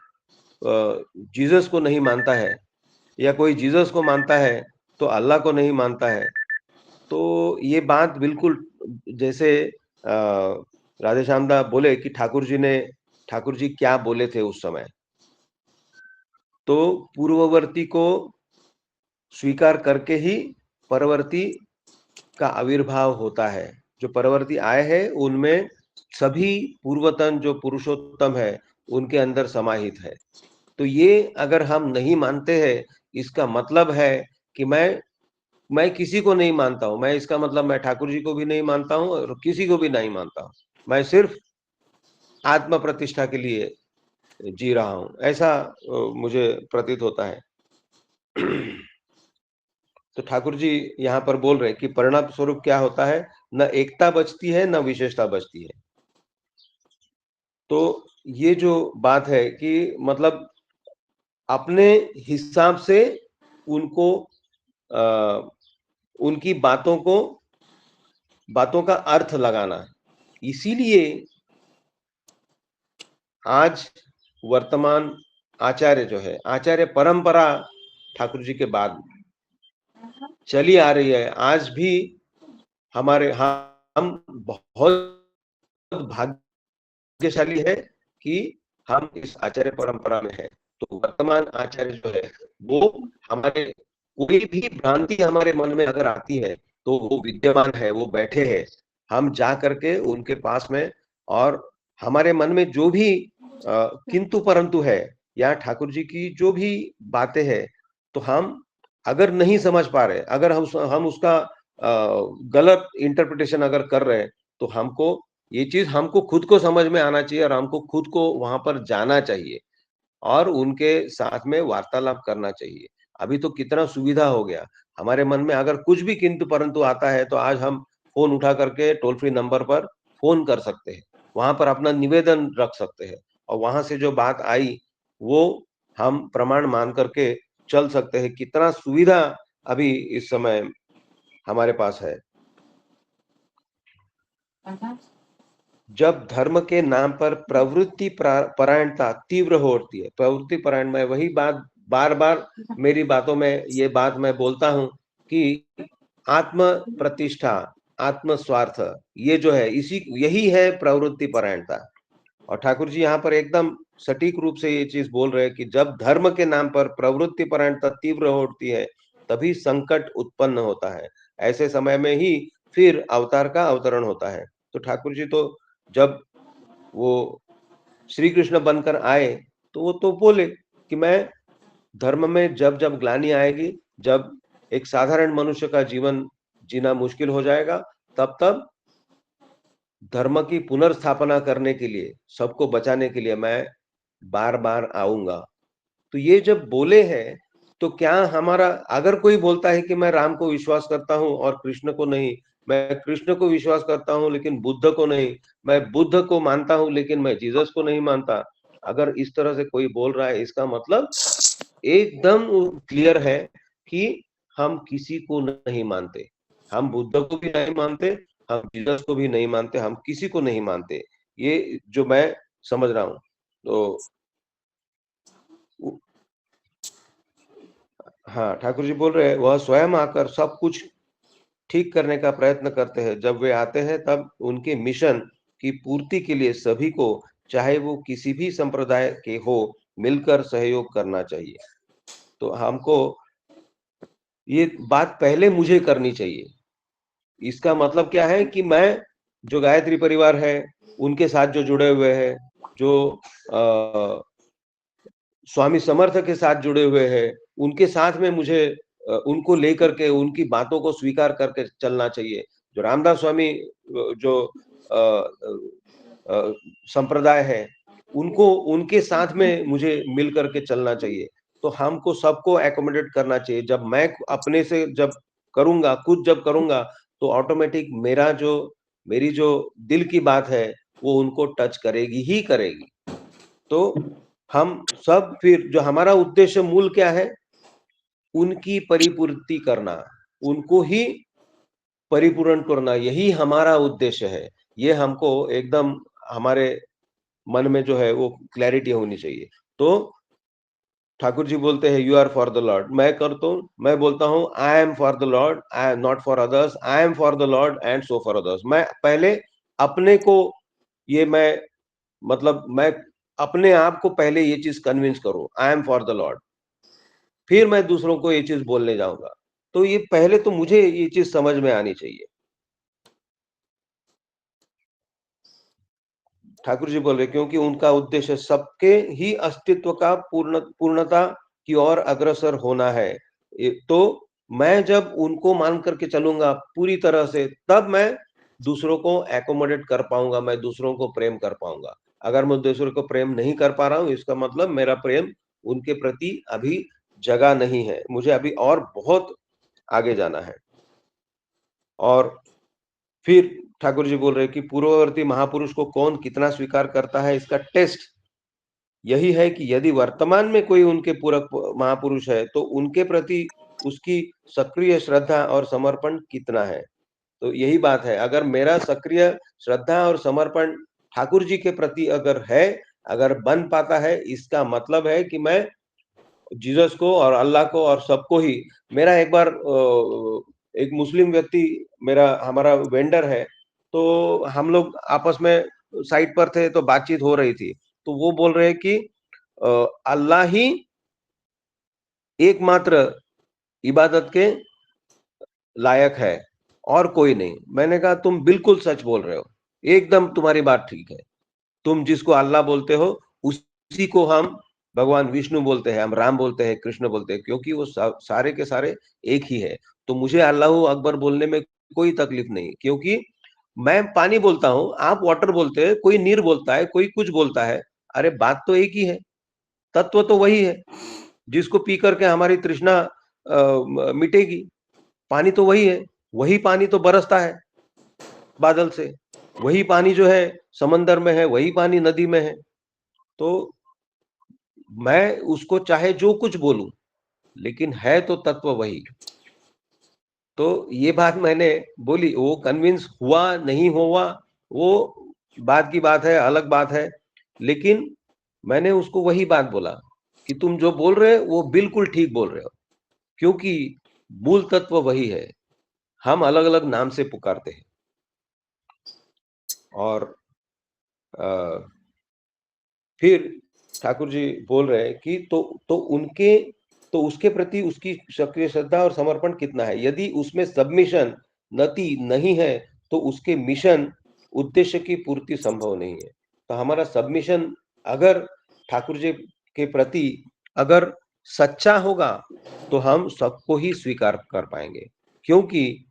[SPEAKER 4] जीसस को नहीं मानता है या कोई जीसस को मानता है, तो अल्लाह को नहीं मानता है। तो ये बात बिल्कुल जैसे राधे श्यामदा बोले कि ठाकुर जी क्या बोले थे उस समय। तो पूर्ववर्ती को स्वीकार करके ही परवर्ती का आविर्भाव होता है। जो परवर्ती आए हैं, उनमें सभी पूर्वतन जो पुरुषोत्तम है, उनके अंदर समाहित है। तो ये अगर हम नहीं मानते हैं, इसका मतलब है कि मैं किसी को नहीं मानता हूँ। मैं इसका मतलब मैं ठाकुर जी को भी नहीं मानता हूँ और किसी को भी नहीं मानता हूँ। मैं सिर्फ आत्म प्रतिष्ठा के लिए जी रहा हूँ। ऐसा मुझे प्रतीत होता है। तो ठाकुर जी यहाँ पर बोल रहे हैं कि परिणाम स्वरूप क्या होता है? न एकता बचती है, न विशेषता बचती है। तो ये जो बात है कि मतलब अपने हिसाब से उनको अ, उनकी बातों का अर्थ लगाना है। इसीलिए आज वर्तमान आचार्य जो है, आचार्य परंपरा ठाकुर जी के बाद चली आ रही है। आज भी हम बहुत भाग्यशाली है कि हम इस आचार्य परंपरा में हैं। तो वर्तमान आचार्य जो है, वो हमारे कोई भी भ्रांति हमारे मन में अगर आती है, तो वो विद्यमान है, वो बैठे हैं। हम जा करके उनके पास में और हमारे मन में जो भी किंतु परंतु है या ठाकुर जी की जो भी बातें हैं, तो हम अगर नहीं समझ पा रहे, अगर हम उसका गलत इंटरप्रिटेशन अगर कर रहे हैं, तो ये चीज़ हमको खुद को समझ में आना चाहिए और हमको खुद को वहाँ पर जाना चाहिए और उनके साथ में वार्तालाप करना चाहिए। अभी तो कितना सुविधा हो गया। हमारे मन में अगर कुछ भी किंतु परंतु आता है, तो आज हम फ़ोन उठा करके टोल फ्री नंबर पर फ़ोन कर सकते हैं। वहाँ पर अपना निवेदन रख सकते हैं और वहाँ से जो बात आई, वो हम प्रमाण मान करके चल सकते हैं। कितना सुविधा अभी इस समय हमारे पास है। जब धर्म के नाम पर प्रवृत्ति परायणता तीव्र होती है, प्रवृत्ति परायण, मैं वही बात बार-बार मेरी बातों में ये बात मैं बोलता हूँ कि आत्म प्रतिष्ठा, आत्म स्वार्थ, ये जो है यही है प्रवृत्ति परायणता। और ठाकुर जी यहाँ पर एकदम सटीक रूप से ये चीज बोल रहे हैं कि जब धर्म के नाम पर प्रवृत्ति परायणता तीव्र होती है, तभी संकट उत्पन्न होता है। ऐसे समय में ही फिर अवतार का अवतरण होता है। तो ठाकुर जी तो जब वो श्री कृष्ण बनकर आए, तो वो तो बोले कि मैं धर्म में जब ग्लानि आएगी, जब एक साधारण मनुष्य का जीवन जीना मुश्किल हो जाएगा, तब धर्म की पुनर्स्थापना करने के लिए, सबको बचाने के लिए मैं बार-बार आऊँगा। तो ये जब बोले हैं, तो क्या हमारा, अगर कोई बोलता है कि मैं राम को विश्वास करता हूँ और कृष्ण को नहीं, मैं कृष्ण को विश्वास करता हूँ लेकिन बुद्ध को नहीं, मैं बुद्ध को मानता हूँ लेकिन मैं जीसस को नहीं मानता, अगर इस तरह से कोई बोल रहा है, इसका मतलब एकदम क्लियर है कि हम किसी को नहीं मानते। हम बुद्ध को भी नहीं मानते, हम जीसस को भी नहीं मानते, हम किसी को नहीं मानते। ये जो मैं समझ रहा हूँ। तो हाँ, ठाकुर जी बोल रहे हैं, वह स्वयं आकर सब कुछ ठीक करने का प्रयत्न करते हैं। जब वे आते हैं, तब उनके मिशन की पूर्ति के लिए सभी को, चाहे वो किसी भी संप्रदाय के हो, मिलकर सहयोग करना चाहिए। तो हमको ये बात पहले मुझे करनी चाहिए। इसका मतलब क्या है कि मैं, जो गायत्री परिवार है, उनके साथ जो जुड़े हुए हैं, जो स्वामी समर्थ के साथ जुड़े हुए हैं, उनके साथ में मुझे उनको लेकर के उनकी बातों को स्वीकार करके चलना चाहिए। जो रामदास स्वामी जो अ संप्रदाय है, उनको, उनके साथ में मुझे मिल कर के चलना चाहिए। तो हमको सबको एकोमोडेट करना चाहिए। जब मैं अपने से जब करूँगा, खुद जब करूँगा, तो ऑटोमेटिक मेरी जो दिल की बात है, वो उनको टच करेगी ही करेगी। तो हम सब फिर, जो हमारा उद्देश्य मूल क्या है? उनकी परिपूर्ति करना, उनको ही परिपूर्ण करना, यही हमारा उद्देश्य है। ये हमको एकदम हमारे मन में जो है वो क्लैरिटी होनी चाहिए। तो ठाकुर जी बोलते हैं, you are for the lord. मैं बोलता हूँ, I am for the lord, I am not for others, I am for the lord and so for others. मैं पहले अपने को, ये मैं अपने आप को पहले ये चीज कन्विंस करूं, आई एम फॉर द लॉर्ड, फिर मैं दूसरों को ये चीज बोलने जाऊंगा। तो ये पहले तो मुझे ये चीज समझ में आनी चाहिए। ठाकुर जी बोल रहे, क्योंकि उनका उद्देश्य सबके ही अस्तित्व का पूर्णता की ओर अग्रसर होना है। तो मैं जब उनको मान करके चलूंगा पूरी तरह से, तब मैं दूसरों को एकोमोडेट कर पाऊंगा, मैं दूसरों को प्रेम कर पाऊंगा। अगर मैं दूसरों को प्रेम नहीं कर पा रहा हूं, इसका मतलब मेरा प्रेम उनके प्रति अभी जगह नहीं है। मुझे अभी और बहुत आगे जाना है। और फिर ठाकुर जी बोल रहे हैं कि पूर्ववर्ती महापुरुष को कौन कितना स्वीकार करता है, इसका टेस्ट यही है कि यदि वर्तमान में कोई उनके पूरक महापुरुष है, तो उनके प्रति उसकी सक्रिय श्रद्धा और समर्पण कितना है। तो यही बात है, अगर मेरा सक्रिय श्रद्धा और समर्पण ठाकुर जी के प्रति अगर है, अगर बन पाता है, इसका मतलब है कि मैं जीसस को और अल्लाह को और सबको ही, मेरा एक बार एक मुस्लिम व्यक्ति, मेरा हमारा वेंडर है, तो हम लोग आपस में साइट पर थे, तो बातचीत हो रही थी। तो वो बोल रहे हैं कि अल्लाह ही एकमात्र इबादत के लायक है और कोई नहीं। मैंने कहा, तुम बिल्कुल सच बोल रहे हो, एकदम तुम्हारी बात ठीक है। तुम जिसको अल्लाह बोलते हो, उसी को हम भगवान विष्णु बोलते हैं, हम राम बोलते हैं, कृष्ण बोलते हैं, क्योंकि वो सारे के सारे एक ही है। तो मुझे अल्लाहू अकबर बोलने में कोई तकलीफ नहीं, क्योंकि मैं पानी बोलता हूँ, आप वाटर बोलते हैं, कोई नीर बोलता है, कोई कुछ बोलता है। अरे बात तो एक ही है, तत्व तो वही है। जिसको पी करके हमारी तृष्णा मिटेगी, पानी तो वही है। वही पानी तो बरसता है बादल से, वही पानी जो है समंदर में है, वही पानी नदी में है। तो मैं उसको चाहे जो कुछ बोलूं, लेकिन है तो तत्व वही। तो ये बात मैंने बोली, वो कन्विंस हुआ नहीं हुआ वो बात की बात है, अलग बात है। लेकिन मैंने उसको वही बात बोला कि तुम जो बोल रहे हो वो बिल्कुल ठीक बोल रहे हो, क्योंकि मूल तत्व वही है, हम अलग अलग नाम से पुकारते हैं। और अ, फिर ठाकुर जी बोल रहे हैं कि तो उसके प्रति उसकी सक्रिय श्रद्धा और समर्पण कितना है। यदि उसमें सबमिशन नति नहीं है तो उसके मिशन उद्देश्य की पूर्ति संभव नहीं है। तो हमारा सबमिशन अगर ठाकुर जी के प्रति अगर सच्चा होगा तो हम सबको ही स्वीकार कर पाएंगे, क्योंकि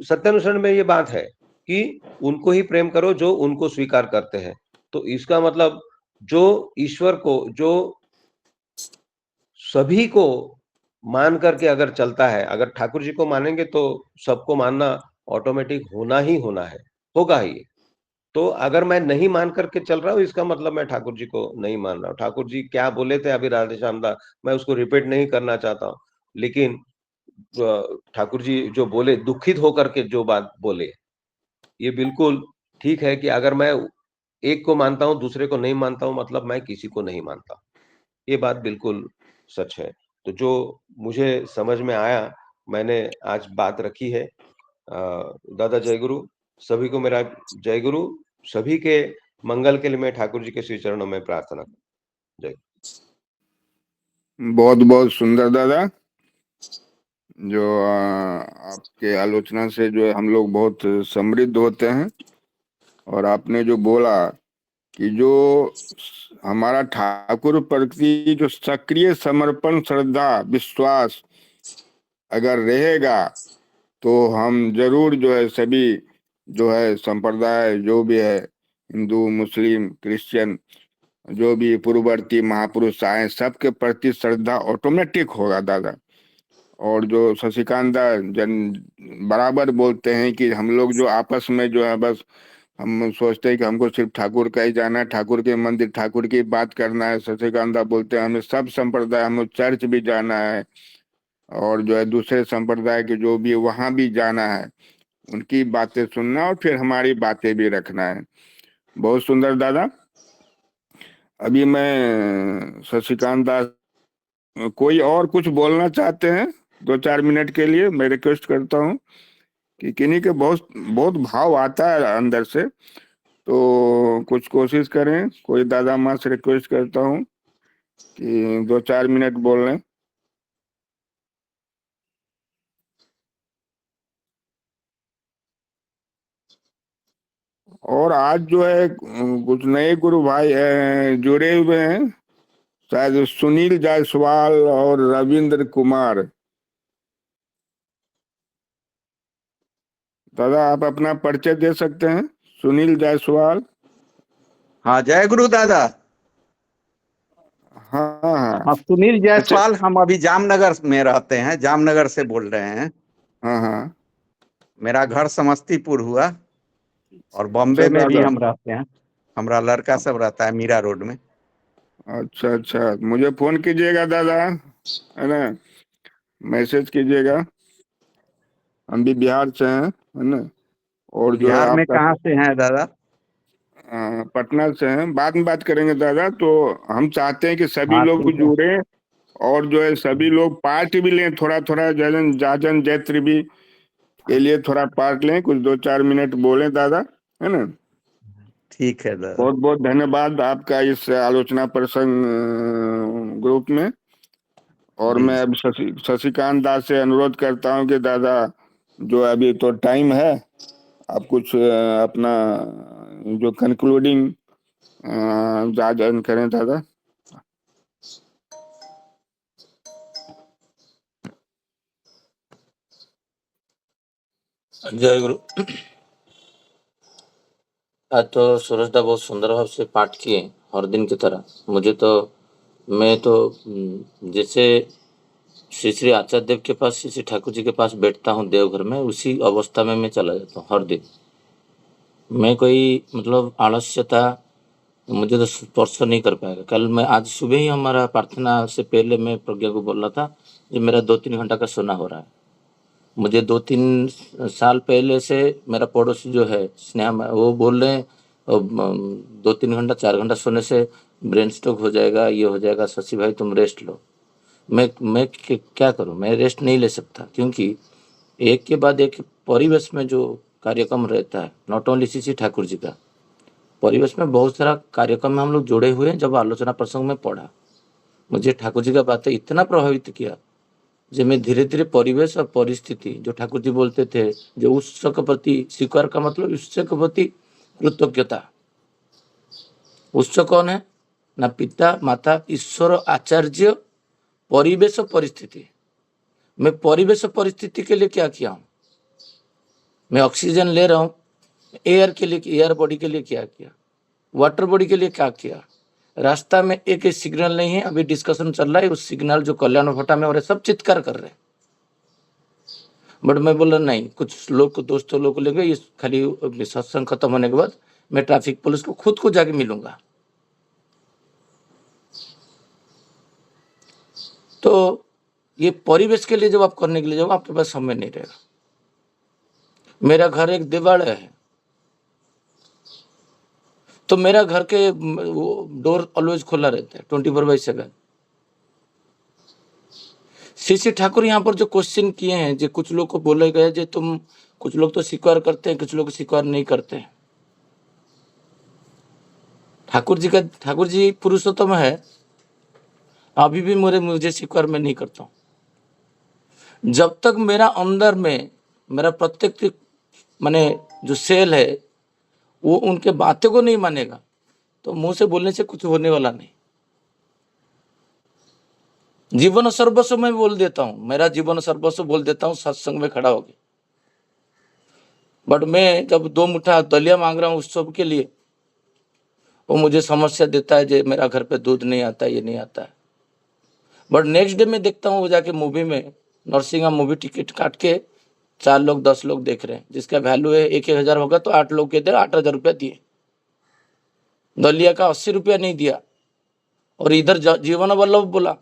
[SPEAKER 4] सत्यानुसरण में ये बात है कि उनको ही प्रेम करो जो उनको स्वीकार करते हैं। तो इसका मतलब जो ईश्वर को, जो सभी को मान करके अगर चलता है, अगर ठाकुर जी को मानेंगे तो सबको मानना ऑटोमेटिक होना ही होना है, होगा ही। तो अगर मैं नहीं मान करके चल रहा हूँ, इसका मतलब मैं ठाकुर जी को नहीं मान रहा हूँ। ठाकुर जी क्या बोले थे अभी राधे श्याम दास, मैं उसको रिपीट नहीं करना चाहता हूँ, लेकिन ठाकुर जी जो बोले, दुखित होकर के जो बात बोले, ये बिल्कुल ठीक है कि अगर मैं एक को मानता हूँ, दूसरे को नहीं मानता हूँ, मतलब मैं किसी को नहीं मानता। ये बात बिल्कुल सच है। तो जो मुझे समझ में आया, मैंने आज बात रखी है। दादा जय गुरु, सभी को मेरा जय गुरु, सभी के मंगल के लिए मैं ठाकुर जी के श्री चरणों में प्रार्थना जय।
[SPEAKER 1] बहुत बहुत सुंदर दादा, जो आपके आलोचना से जो है हम लोग बहुत समृद्ध होते हैं। और आपने जो बोला कि जो हमारा ठाकुर प्रति जो सक्रिय समर्पण, श्रद्धा, विश्वास अगर रहेगा तो हम जरूर जो है सभी जो है संप्रदाय जो भी है, हिंदू, मुस्लिम, क्रिश्चियन, जो भी पूर्ववर्ती महापुरुष आए, सबके प्रति श्रद्धा ऑटोमेटिक होगा दादा। और जो शशिकांत जन बराबर बोलते हैं कि हम लोग जो आपस में जो है बस हम सोचते हैं कि हमको सिर्फ ठाकुर का ही जाना है, ठाकुर के मंदिर, ठाकुर की बात करना है। शशिकांत बोलते हैं हमें सब संप्रदाय, हमें चर्च भी जाना है और जो है दूसरे संप्रदाय के जो भी वहां भी जाना है, उनकी बातें सुनना और फिर हमारी बातें भी रखना है। बहुत सुंदर दादा। अभी मैं शशिकांत दास, कोई और कुछ बोलना चाहते हैं 2-4 मिनट के लिए? मैं रिक्वेस्ट करता हूँ कि किन्हीं के बहुत बहुत भाव आता है अंदर से, तो कुछ कोशिश करें। कोई दादा माँ से रिक्वेस्ट करता हूँ कि 2-4 मिनट बोल लें। और आज जो है कुछ नए गुरु भाई जुड़े हुए हैं, शायद सुनील जायसवाल और रविंद्र कुमार। दादा आप अपना परिचय दे सकते हैं? सुनील जायसवाल।
[SPEAKER 5] हाँ, जय गुरु दादा।
[SPEAKER 1] हाँ हाँ।
[SPEAKER 5] हाँ, सुनील
[SPEAKER 1] अच्छा।
[SPEAKER 5] जायसवाल, हम अभी जामनगर में रहते हैं, जामनगर से बोल रहे हैं।
[SPEAKER 1] हाँ हाँ।
[SPEAKER 5] मेरा घर समस्तीपुर हुआ और बॉम्बे
[SPEAKER 1] अच्छा
[SPEAKER 5] में भी
[SPEAKER 1] दादा।
[SPEAKER 5] हम रहते हैं। हमारा लड़का सब रहता है मीरा रोड में।
[SPEAKER 1] अच्छा अच्छा, मुझे फोन कीजिएगा दादा, है ना, मैसेज कीजिएगा। हम भी बिहार से हैं, है ना। और जो है
[SPEAKER 5] बिहार में
[SPEAKER 1] आपका
[SPEAKER 5] कहाँ से हैं दादा?
[SPEAKER 1] पटना से हैं। बाद में बात करेंगे दादा। तो हम चाहते हैं कि सभी
[SPEAKER 5] हाँ,
[SPEAKER 1] लोग
[SPEAKER 5] ठीक है।
[SPEAKER 1] जुड़े और जो है सभी लोग पार्ट भी लें, थोड़ा थोड़ा जाजन जाजन जैत्र भी के लिए थोड़ा पार्ट लें, कुछ 2-4 मिनट बोलें दादा, है ना।
[SPEAKER 5] ठीक है दादा।
[SPEAKER 1] बहुत बहुत धन्यवाद आपका इस आलोचना प्रसंग ग्रुप में। और
[SPEAKER 5] जी।
[SPEAKER 1] मैं अब शशिकांत दास से अनुरोध करता हूं कि दादा जो अभी तो टाइम है, आप कुछ अपना जो कंक्लूडिंग जाजन करें दादा।
[SPEAKER 6] जय गुरु। आज तो सूरज दा बहुत सुंदर भाव से पाठ किए हर दिन की तरह। मैं तो जैसे श्री श्री आचार्य देव के पास, श्री श्री ठाकुर जी के पास बैठता हूँ देवघर में, उसी अवस्था में मैं चला जाता हूँ हर दिन। मैं कोई मतलब आलस्यता मुझे तो स्पर्श नहीं कर पाएगा। कल मैं आज सुबह ही हमारा प्रार्थना से पहले मैं प्रज्ञा को बोल रहा था कि मेरा 2-3 घंटा का सोना हो रहा है। मुझे 2-3 साल पहले से मेरा पड़ोसी जो है स्नेहा, वो बोल रहे हैं 2-3 घंटा 4 घंटा सोने से ब्रेन स्ट्रोक हो जाएगा, ये हो जाएगा, शशि भाई तुम रेस्ट लो। मैं क्या करूं, मैं रेस्ट नहीं ले सकता, क्योंकि एक के बाद एक परिवेश में जो कार्यक्रम रहता है, not only CC Thakur ji का परिवेश में बहुत सारा कार्यक्रम में हम लोग जुड़े हुए हैं। जब आलोचना प्रसंग में पढ़ा, मुझे ठाकुर जी का बातें इतना प्रभावित किया जो मैं धीरे धीरे परिवेश और परिस्थिति, जो ठाकुर जी बोलते थे, जो उत्सव के प्रति स्वीकार का मतलब उत्सव के प्रति कृतज्ञता। उत्सव कौन है ना, पिता माता ईश्वर आचार्य परिवेश और परिस्थिति। मैं परिवेश और परिस्थिति के लिए क्या किया हूं, मैं ऑक्सीजन ले रहा हूं, एयर के लिए, एयर बॉडी के लिए क्या किया, वाटर बॉडी के लिए क्या किया। रास्ता में एक सिग्नल नहीं है, अभी डिस्कशन चल रहा है, उस सिग्नल जो कल्याण भट्टा में हो रहे सब चित्कार कर रहे हैं, बट मैं बोला नहीं, कुछ लोग को, दोस्तों लोग को लेंगे, ये खाली सत्संग खत्म होने के बाद मैं ट्रैफिक पुलिस को खुद को जाके मिलूंगा। तो ये परिवेश के लिए जब आप करने के लिए जब आपके पास समय नहीं रहेगा। मेरा घर एक दिवाला है, तो मेरा घर के डोर ऑलवेज खुला रहता है 24/7। श्री ठाकुर यहाँ पर जो क्वेश्चन किए हैं, जो कुछ लोग को बोले गए, जो तुम, कुछ लोग तो स्वीकार करते हैं, कुछ लोग स्वीकार नहीं करते हैं। ठाकुर जी पुरुषोत्तम है, अभी भी मुझे स्वीकार में नहीं करता हूं। जब तक मेरा अंदर में मेरा प्रत्येक माने जो सेल है वो उनके बातों को नहीं मानेगा, तो मुंह से बोलने से कुछ होने वाला नहीं। जीवन सर्वस्व में बोल देता हूं, मेरा जीवन सर्वस्व बोल देता हूं सत्संग में खड़ा होकर, बट मैं जब 2 मुठ्ठा दलिया मांग रहा हूं उत्सव के लिए, वो मुझे समस्या देता है, जो मेरा घर पे दूध नहीं आता, ये नहीं आता है। बट नेक्स्ट डे में देखता हूँ वो जाके मूवी में, नरसिंहा मूवी टिकट काट के 4 लोग 10 लोग देख रहे हैं, जिसका वैल्यू है 1,000 होगा, तो 8 लोग के दे 8,000 रुपया दिए, दलिया का 80 रुपया नहीं दिया, और इधर जीवन वल्लभ बोला,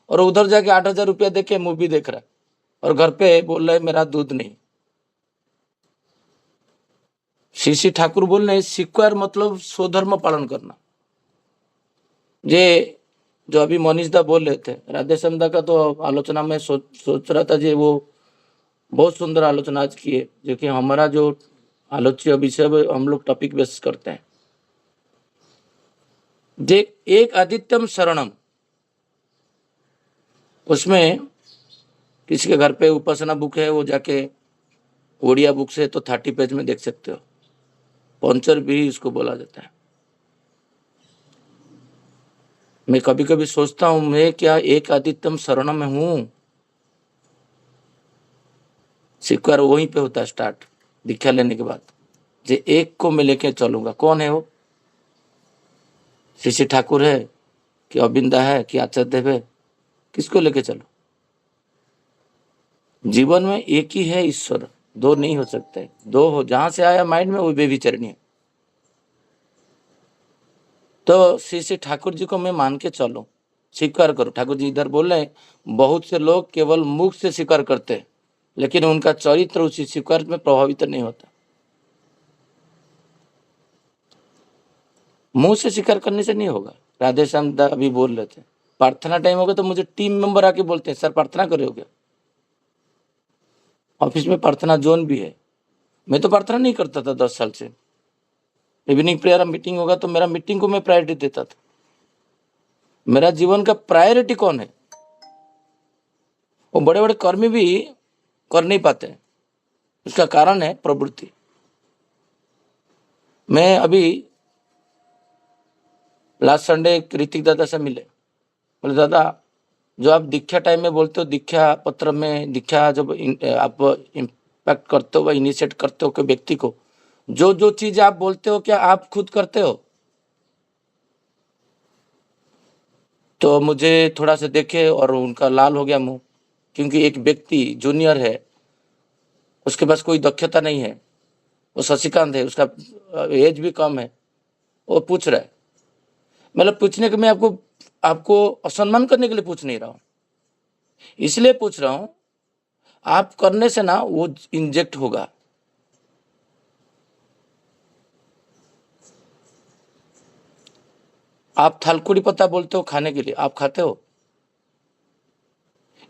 [SPEAKER 6] और उधर जाके 8,000 रुपया दे के मूवी देख रहा है, और घर पे बोल रहा है मेरा दूध नहीं। श्री ठाकुर बोल रहे स्वीकार मतलब स्वधर्म पालन करना। जे जो अभी मनीष दा बोल रहे थे, राधे श्याम दा का तो आलोचना में सोच रहा था जी, वो बहुत सुंदर आलोचना आज की है, जो कि हमारा जो आलोच्य विषय हम लोग टॉपिक बेस करते हैं। जे एक आदित्यम शरणम, उसमें किसी के घर पे उपासना बुक है, वो जाके ओडिया बुक से तो 30 पेज में देख सकते हो, पंचर भी इसको बोला जाता है। मैं कभी कभी सोचता हूं, मैं क्या एक आदित्यम शरणम में हूं? स्वीकार वहीं पे होता है स्टार्ट, दीक्षा लेने के बाद, जे एक को मैं लेके चलूंगा। कौन है वो? श्री ठाकुर है कि अबिंदा है कि आचार्य देव है? किसको लेके चलो? जीवन में एक ही है ईश्वर, 2 नहीं हो सकते। 2 हो, जहां से आया माइंड में वो बेविचरणी है। तो श्री ठाकुर जी को मैं मान के चलो, स्वीकार करो। ठाकुर जी इधर बोल रहे हैं, बहुत से लोग केवल मुख से स्वीकार करते हैं, लेकिन उनका चरित्र उसी स्वीकार में प्रभावित नहीं होता। मुंह से स्वीकार करने से नहीं होगा। राधे श्याम दा अभी बोल रहे थे, प्रार्थना टाइम होगा तो मुझे टीम मेंबर आके बोलते हैं, सर प्रार्थना करोगे? ऑफिस में प्रार्थना जोन भी है, मैं तो प्रार्थना नहीं करता था 10 साल से। इवनिंग प्रेयर मीटिंग होगा तो मेरा मीटिंग को मैं प्रायोरिटी देता था। मेरा जीवन का प्रायोरिटी कौन है? वो बड़े बड़े कर्मी भी कर नहीं पाते हैं, उसका कारण है प्रवृत्ति। मैं अभी लास्ट संडे ऋतिक दादा से मिले, बोले दादा जो आप दीक्षा टाइम में बोलते हो, दीक्षा पत्र में, दीक्षा जब आप इम्पैक्ट करते हो, इनिशिएट करते हो कि व्यक्ति को, जो जो चीज आप बोलते हो क्या आप खुद करते हो? तो मुझे थोड़ा सा देखे और उनका लाल हो गया मुंह, क्योंकि एक व्यक्ति जूनियर है, उसके पास कोई दक्षता नहीं है, वो शशिकांत है, उसका एज भी कम है, वो पूछ रहा है मतलब पूछने के मैं आपको आपको असम्मान करने के लिए पूछ नहीं रहा हूं, इसलिए पूछ रहा हूं आप करने से ना वो इंजेक्ट होगा। आप थालकुड़ी पत्ता बोलते हो खाने के लिए, आप खाते हो?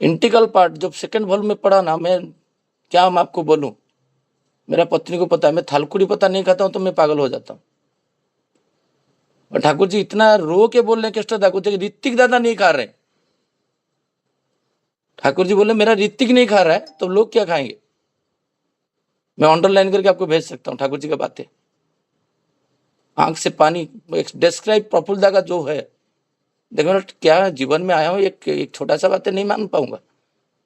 [SPEAKER 6] इंटीग्रल पार्ट जब सेकंड वॉल्यूम में पढ़ा ना, मैं क्या मैं आपको बोलूं, मेरा पत्नी को पता है मैं थालकुड़ी पत्ता नहीं खाता हूं तो मैं पागल हो जाता हूं। और ठाकुर जी इतना रो के बोल रहे हैं कृष्ण ठाकुर जी, ऋतिक दादा नहीं खा रहे। ठाकुर जी बोले मेरा ऋतिक नहीं खा रहा है तो लोग क्या खाएंगे? मैं अंडरलाइन करके आपको भेज सकता हूं ठाकुर जी की बातें, आंख से पानी डिस्क्राइब प्रफुल्लदा का जो है। देखो ना क्या जीवन में आया हूं, एक छोटा सा बातें नहीं मान पाऊंगा,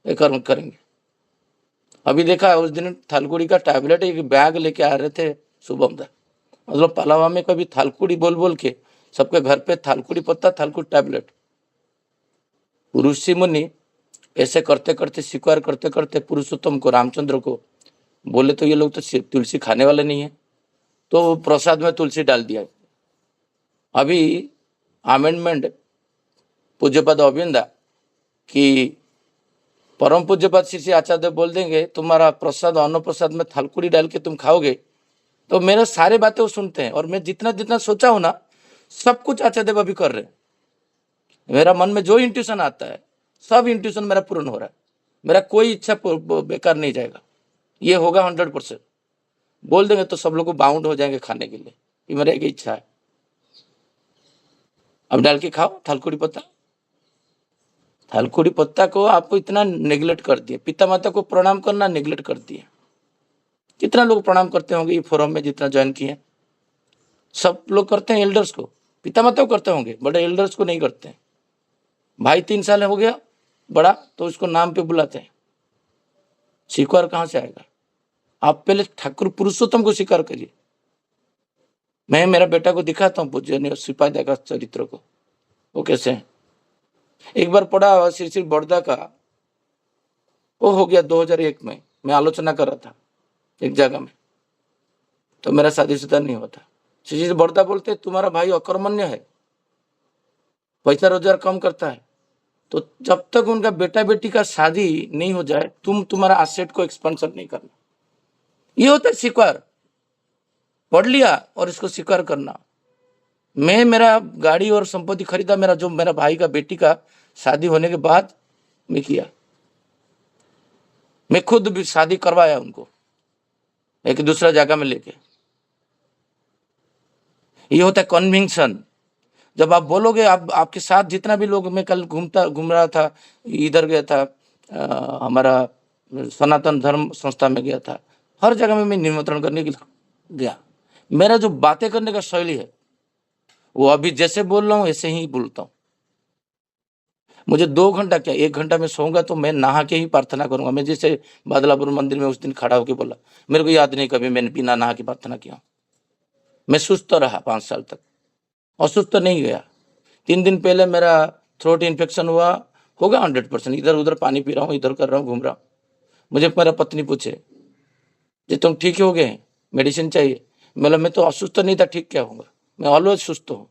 [SPEAKER 6] एक कर्म करेंगे। अभी देखा उस दिन थालकुड़ी का टैबलेट एक बैग लेके आ रहे थे शुभम दा, मतलब पलावा में कभी थालकुड़ी बोल बोल के सबके घर पे थालकुड़ी पत्ता थालकुड़ी टैबलेट। ऋषि मुनि ऐसे करते करते स्वीकार करते करते पुरुषोत्तम को रामचंद्र को बोले तो ये लोग तो तुलसी खाने वाले नहीं है, तो प्रसाद में तुलसी डाल दिया। अभी अमेंडमेंट पूज्यपद अविंदा कि परम पूज्यपद श्री आचार्य बोल देंगे तुम्हारा प्रसाद अन्न प्रसाद में थालकुड़ी डाल के तुम खाओगे, तो मेरे सारे बातें वो सुनते हैं और मैं जितना जितना सोचा हूं ना सब कुछ आचार्य अभी कर रहे हैं। मेरा मन में जो इंट्यूशन आता है सब इंट्यूशन मेरा पूर्ण हो रहा है, मेरा कोई इच्छा बेकार नहीं जाएगा, ये होगा 100%। बोल देंगे तो सब लोग बाउंड हो जाएंगे खाने के लिए, ये मेरा एक इच्छा है। अब डाल के खाओ थालकुड़ी पत्ता। थालकुड़ी पत्ता को आपको इतना नेग्लेक्ट कर दिए, पिता माता को प्रणाम करना नेग्लेक्ट कर दिए। कितना लोग प्रणाम करते होंगे ये फोरम में जितना ज्वाइन किए? सब लोग करते हैं एल्डर्स को, पिता माता को करते होंगे, बड़े एल्डर्स को नहीं करते हैं। भाई 3 साल हो गया बड़ा तो उसको नाम पे बुलाते हैं, स्वीकार कहां से आएगा? आप पहले ठाकुर पुरुषोत्तम को स्वीकार करिए। मैं मेरा बेटा को दिखाता हूँ पूज्य सिपाही का चरित्र को, वो कैसे है। एक बार पढ़ा श्री श्री बड़दा का, वो हो गया 2001 में, मैं आलोचना कर रहा था एक जगह में, तो मेरा शादीशुदा नहीं होता। श्री श्री बड़दा बोलते तुम्हारा भाई अकर्मण्य है, पैसा रोजगार कम करता है, तो जब तक उनका बेटा बेटी का शादी नहीं हो जाए तुम्हारा एसेट को एक्सपेंशन नहीं करना। ये होता है स्वीकार, पढ़ लिया और इसको स्वीकार करना। मैं मेरा गाड़ी और संपत्ति खरीदा, मेरा जो मेरा भाई का बेटी का शादी होने के बाद मैं किया, मैं खुद भी शादी करवाया उनको एक दूसरा जगह में लेके। ये होता है कन्विक्शन। जब आप बोलोगे, आप आपके साथ जितना भी लोग, मैं कल घूम रहा था, इधर गया था हमारा सनातन धर्म संस्था में गया था, हर जगह में मैं निमंत्रण करने के लिए गया। मेरा जो बातें करने का शैली है वो अभी जैसे बोल रहा हूँ ऐसे ही बोलता हूँ। मुझे 2 घंटा क्या 1 घंटा में सोऊंगा तो मैं नहा के ही प्रार्थना करूंगा। मैं जैसे बादलापुर मंदिर में उस दिन खड़ा होकर बोला, मेरे को याद नहीं कभी मैंने बिना नहा के प्रार्थना किया। मैं सुस्त रहा 5 साल तक, असुस्त नहीं गया। 3 दिन पहले मेरा थ्रोट इन्फेक्शन हुआ, होगा 100%। इधर उधर पानी पी रहा हूँ, इधर कर रहा हूँ, घूम रहा हूँ। मुझे मेरा पत्नी पूछे जी तुम ठीक हो गए, मेडिसिन चाहिए? मैं तो असुस्त नहीं था, ठीक क्या होगा? मैं ऑलवेज सुस्त हूँ।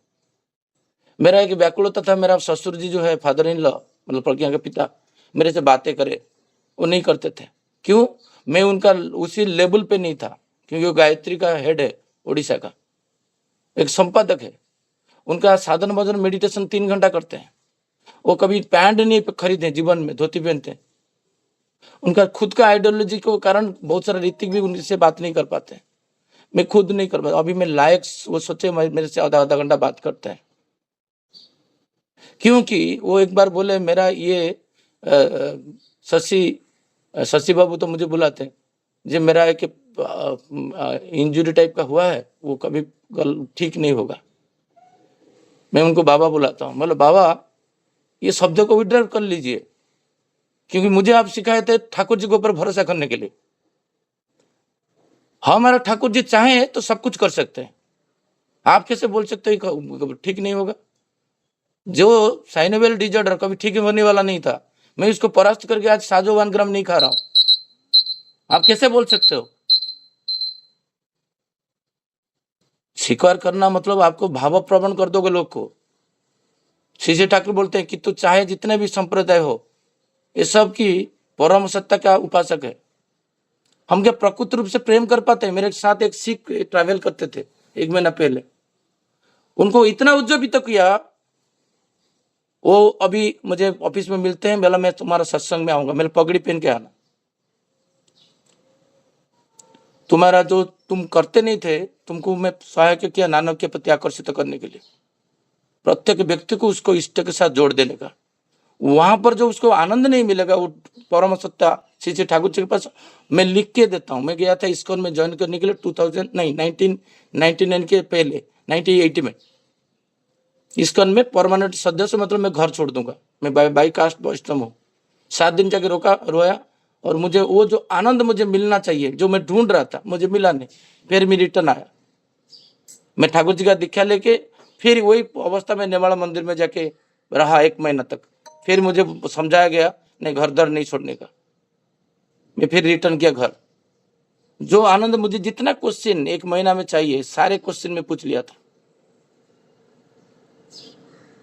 [SPEAKER 6] मेरा एक व्याकुलता था, मेरा ससुर जी जो है फादर इन लॉ, मतलब प्रज्ञा के पिता, मेरे से बातें करे, वो नहीं करते थे। क्यों? मैं उनका उसी लेवल पे नहीं था, क्योंकि वो गायत्री का हेड है, उड़ीसा का एक संपादक है। उनका साधन भजन मेडिटेशन 3 घंटा करते हैं। वो कभी पैंट नहीं खरीदे जीवन में, धोती पहनते हैं। उनका खुद का आइडियोलॉजी के कारण बहुत सारे ऋतिक भी उनसे बात नहीं कर पाते। मैं खुद नहीं कर पाता। अभी मैं लायक, वो सोचे मेरे से आधा घंटा बात करते हैं, क्योंकि वो एक बार बोले मेरा ये शशि बाबू तो मुझे बुलाते हैं, जो मेरा एक इंजुरी टाइप का हुआ है वो कभी ठीक नहीं होगा। मैं उनको बाबा बुलाता हूँ, मतलब बाबा ये शब्दों को विड्रॉ कर लीजिए, क्योंकि मुझे आप सिखाए थे ठाकुर जी के ऊपर भरोसा करने के लिए। हमारा ठाकुर जी चाहे तो सब कुछ कर सकते हैं, आप कैसे बोल सकते हो ठीक नहीं होगा? जो साइनोवेल डिजॉर्डर कभी ठीक होने वाला नहीं था, मैं इसको परास्त करके आज साजो 1 ग्राम नहीं खा रहा हूं। आप कैसे बोल सकते हो? स्वीकार करना मतलब आपको भावप्रवण कर दोगे लोग को।
[SPEAKER 7] श्री श्री ठाकुर बोलते हैं कि तू चाहे जितने भी संप्रदाय हो, ये सब की परम सत्ता का उपासक है। हम क्या प्रकृत रूप से प्रेम कर पाते हैं? मेरे साथ एक सिख ट्रैवल करते थे 1 महीना पहले, उनको इतना उज्जीवित किया। वो अभी मुझे ऑफिस में मिलते हैं, बोला मैं तुम्हारा सत्संग में आऊंगा, मैंने पगड़ी पहन के आना। तुम्हारा जो तुम करते नहीं थे, तुमको मैं सहायक किया नानक के प्रति आकर्षित करने के लिए, प्रत्येक व्यक्ति को उसको इष्ट के साथ जोड़ देने का। वहां पर जो उसको आनंद नहीं मिलेगा, वो परम सत्ता श्री श्री ठाकुर जी के पास मैं लिख के देता हूँ। मैं गया था इस्कॉन में ज्वाइन करने के लिए 1999 के पहले 1980 में। इस्कॉन में परमानेंट सदस्य, मतलब मैं घर छोड़ दूंगा, मैं बाई कास्ट वैष्णव हूँ। 7 दिन जाके रोया, और मुझे वो जो आनंद मुझे मिलना चाहिए, जो मैं ढूंढ रहा था, मुझे मिला नहीं। फिर मैं रिटर्न आया, मैं ठाकुर जी का दीक्षा लेके फिर वही अवस्था में नेवाड़ा मंदिर में जाके रहा 1 महीना तक। फिर मुझे समझाया गया नहीं, घर दर नहीं छोड़ने का। मैं फिर रिटर्न किया घर। जो आनंद मुझे जितना क्वेश्चन 1 महीना में चाहिए, सारे क्वेश्चन में पूछ लिया था,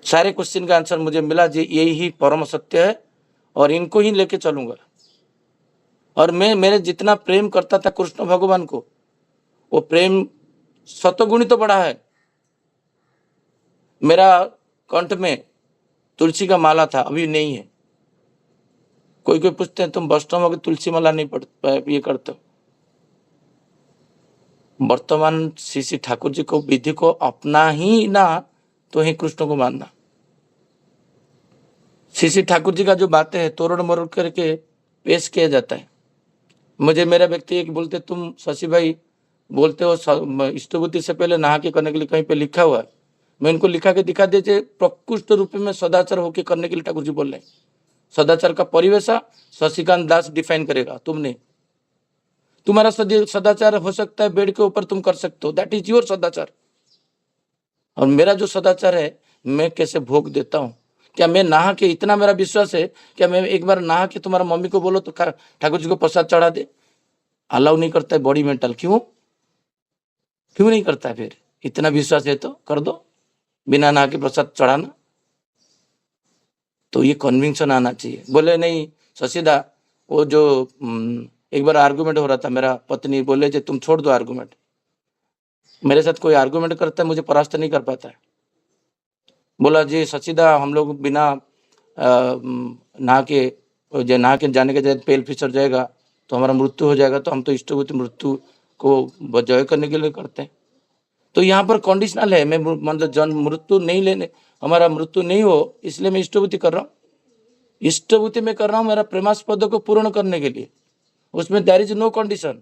[SPEAKER 7] सारे क्वेश्चन का आंसर मुझे मिला जी, यही ही परम सत्य है और इनको ही लेके चलूंगा। और मैं मेरे जितना प्रेम करता था कृष्ण भगवान को, वो प्रेम शतगुणी तो बड़ा है। मेरा कंठ में तुलसी का माला था, अभी नहीं है। कोई कोई पूछते हैं तुम वैष्णव हो, तुलसी माला नहीं ये करते हो। वर्तमान श्री श्री ठाकुर जी को विधि को अपना ही ना तो ही कृष्ण को मानना। श्री श्री ठाकुर जी का जो बातें है तोड़ मरोड़ करके पेश किया जाता है। मुझे मेरा व्यक्ति एक बोलते, तुम शशि भाई बोलते हो इष्टभूति से पहले नहा के करने के लिए कहीं पे लिखा हुआ है। मैं इनको लिखा के दिखा दीजिए, प्रकृष्ट रूप में सदाचार होके करने के लिए ठाकुर जी बोल रहे हैं। सदाचार का परिवेशा शशिकांत दास डिफाइन करेगा, तुम नहीं। तुम्हारा सदाचार हो सकता है बेड के ऊपर तुम कर सकते हो, दैट इज योर सदाचार। और मेरा जो सदाचार है, मैं कैसे भोग देता हूँ। क्या मैं नहा के, इतना मेरा विश्वास है, क्या मैं एक बार नहा के तुम्हारा मम्मी को बोलो तो ठाकुर जी को प्रसाद चढ़ा दे? अलाउ नहीं करता है बॉडी मेंटल। क्यों नहीं करता है? फिर इतना विश्वास है तो कर दो, बिना नहा के प्रसाद चढ़ाना। तो ये कन्विक्शन आना चाहिए। बोले नहीं शशिदा, वो जो एक बार आर्गुमेंट हो रहा था, मेरा पत्नी बोले जे तुम छोड़ दो आर्गुमेंट। मेरे साथ कोई आर्गुमेंट करता है, मुझे परास्त नहीं कर पाता है। बोला जी शशिदा, हम लोग बिना नहा के जाने के जब पेल फिसर जाएगा तो हमारा मृत्यु हो जाएगा, तो हम तो इष्टभूति मृत्यु को जय करने के लिए करते हैं। तो यहाँ पर कंडीशनल है, मैं मतलब जन्म मृत्यु नहीं लेने, हमारा मृत्यु नहीं हो इसलिए मैं इष्टभूति कर रहा हूँ। इष्टभूति में कर रहा हूँ मेरा प्रेमास्पद को पूर्ण करने के लिए, उसमें देयर इज नो कंडीशन।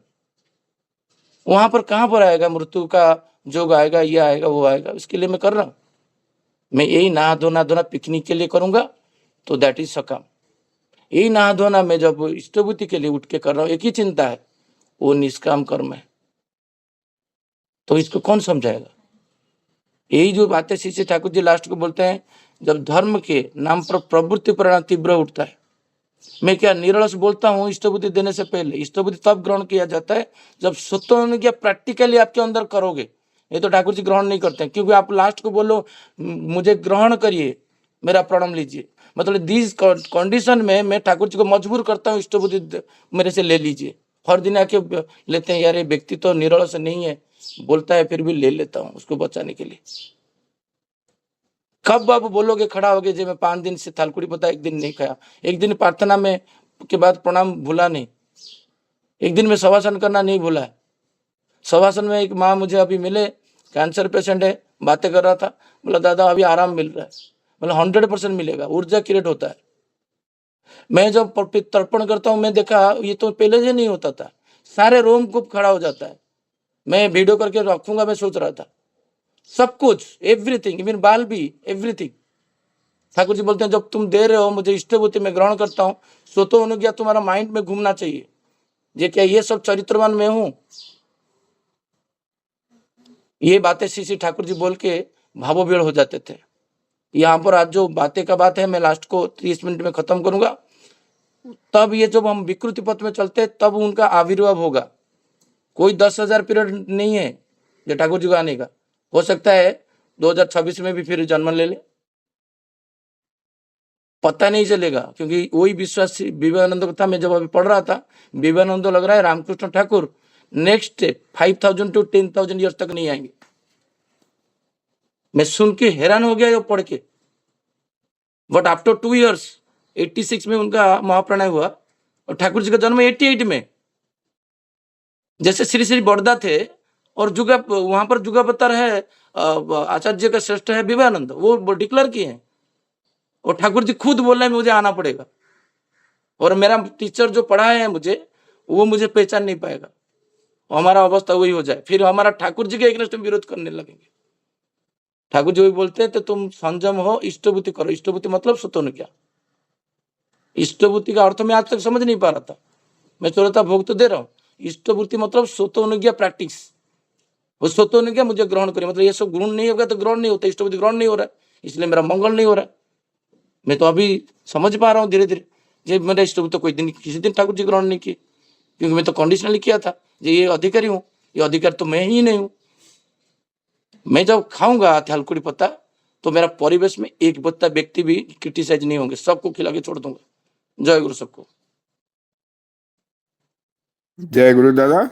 [SPEAKER 7] वहां पर कहाँ पर आएगा मृत्यु का जोग आएगा, ये आएगा वो आएगा, इसके लिए मैं कर रहा हूँ। मैं यही नहा धोना पिकनिक के लिए करूंगा तो दैट इज सकाम। यही नहा धोना मैं जब इष्टभूति के लिए उठ के कर रहा हूँ, एक ही चिंता है, वो निष्काम कर्म है। तो इसको कौन समझाएगा? यही जो बातें श्री श्री ठाकुर जी लास्ट को बोलते हैं, जब धर्म के नाम पर प्रवृत्ति परिणाम तीव्र उठता है। मैं क्या निरलस बोलता हूँ, इष्टभूति देने से पहले इष्टभूति तब ग्रहण किया जाता है जब स्वतः क्या प्रैक्टिकली आपके अंदर करोगे। ये तो ठाकुर जी ग्रहण नहीं करते हैं, क्योंकि आप लास्ट को बोलो मुझे ग्रहण करिए, मेरा प्रणम लीजिए, मतलब दिस कंडीशन में मैं ठाकुर जी को मजबूर करता हूँ इष्टभूति मेरे से ले लीजिए। हर दिन आके लेते हैं, यार ये व्यक्ति तो निरलस नहीं है, बोलता है फिर भी ले लेता हूँ उसको बचाने के लिए। कब आप बोलोगे खड़ा होगे जी मैं 5 दिन से थालकुड़ी पता 1 दिन नहीं खाया, 1 दिन प्रार्थना में के बाद प्रणाम भूला नहीं, 1 दिन में शवासन करना नहीं भूला है। शवासन में एक माँ मुझे अभी मिले, कैंसर पेशेंट है, बातें कर रहा था, बोला दादा अभी आराम मिल रहा है। बोला 100% मिलेगा, ऊर्जा क्रिएट होता है। मैं जब तर्पण करता हूँ, मैं देखा ये तो पहले से नहीं होता था, सारे रोम कूप खड़ा हो जाता है। मैं वीडियो करके रखूंगा, मैं सोच रहा था सब कुछ, एवरीथिंग, इवन बाल भी, एवरीथिंग। ठाकुर जी बोलते हैं जब तुम दे रहे हो मुझे इष्टभूति में ग्रहण करता हूँ, सो तो अनुज्ञा तुम्हारा माइंड में घूमना चाहिए, ये क्या ये सब चरित्रवान में हूं। ये बातें श्री श्री ठाकुर जी बोल के भावोविहल हो जाते थे। यहाँ पर आज जो बातें का बात है, मैं लास्ट को 30 मिनट में खत्म करूंगा। तब ये जब हम विकृति पथ में चलते तब उनका आविर्भाव होगा। कोई 10,000 पीरियड नहीं है जो ठाकुर जी को आने का। हो सकता है 2026 में भी फिर जन्म ले ले। पता नहीं चलेगा, क्योंकि वही विश्वास विवेकानंद को था। मैं जब अभी पढ़ रहा था, विवेकानंद लग रहा है Ramakrishna Thakur next 5,000 to 10,000 years तक नहीं आएंगे। मैं सुन के हैरान हो गया ये पढ़ के। बट आफ्टर 2 years 86 में उनका महाप्रणय हुआ और ठाकुर जी का जन्म 88 में। जैसे श्री श्री बड़दा थे और जुगा वहां पर जुगावतार है आचार्य का श्रेष्ठ है विवेकानंद, वो डिक्लेयर किए हैं। और ठाकुर जी खुद बोल रहे हैं मुझे आना पड़ेगा, और मेरा टीचर जो पढ़ाए हैं मुझे, वो मुझे पहचान नहीं पाएगा। हमारा अवस्था वही हो जाए, फिर हमारा ठाकुर जी के अगेंस्ट में विरोध करने लगेंगे। ठाकुर जी वही बोलते हैं तो तुम संयम हो, इष्टभूति करो। इष्टभूति मतलब स्वतोनुज्ञा। इष्टभूति का अर्थ मैं आज तक समझ नहीं पा रहा था, मैं चौरता भोग तो दे रहा हूँ। इष्टभूति मतलब स्वतोनुज्ञा प्रैक्टिस। वो स्वतोनुज्ञा मुझे ग्रहण करें, मतलब ये सब गुण नहीं होगा तो ग्रहण नहीं होता। इष्टभूति ग्रहण नहीं हो रहा है, इसलिए मेरा मंगल नहीं हो रहा है। मैं तो अभी समझ पा रहा हूँ धीरे धीरे, जब मेरा इष्टभूति कोई दिन किसी दिन ठाकुर जी ग्रहण नहीं किए, क्योंकि मैं तो कंडीशनली किया था ये अधिकारी हूँ, ये अधिकारी तो मैं ही नहीं हूँ। मैं जब खाऊंगा थालकुड़ी पत्ता तो मेरा परिवेश में एक पत्ता व्यक्ति भी क्रिटिसाइज नहीं होंगे, सबको खिला के छोड़ दूंगा। जय गुरु सबको।
[SPEAKER 1] जय गुरु दादा।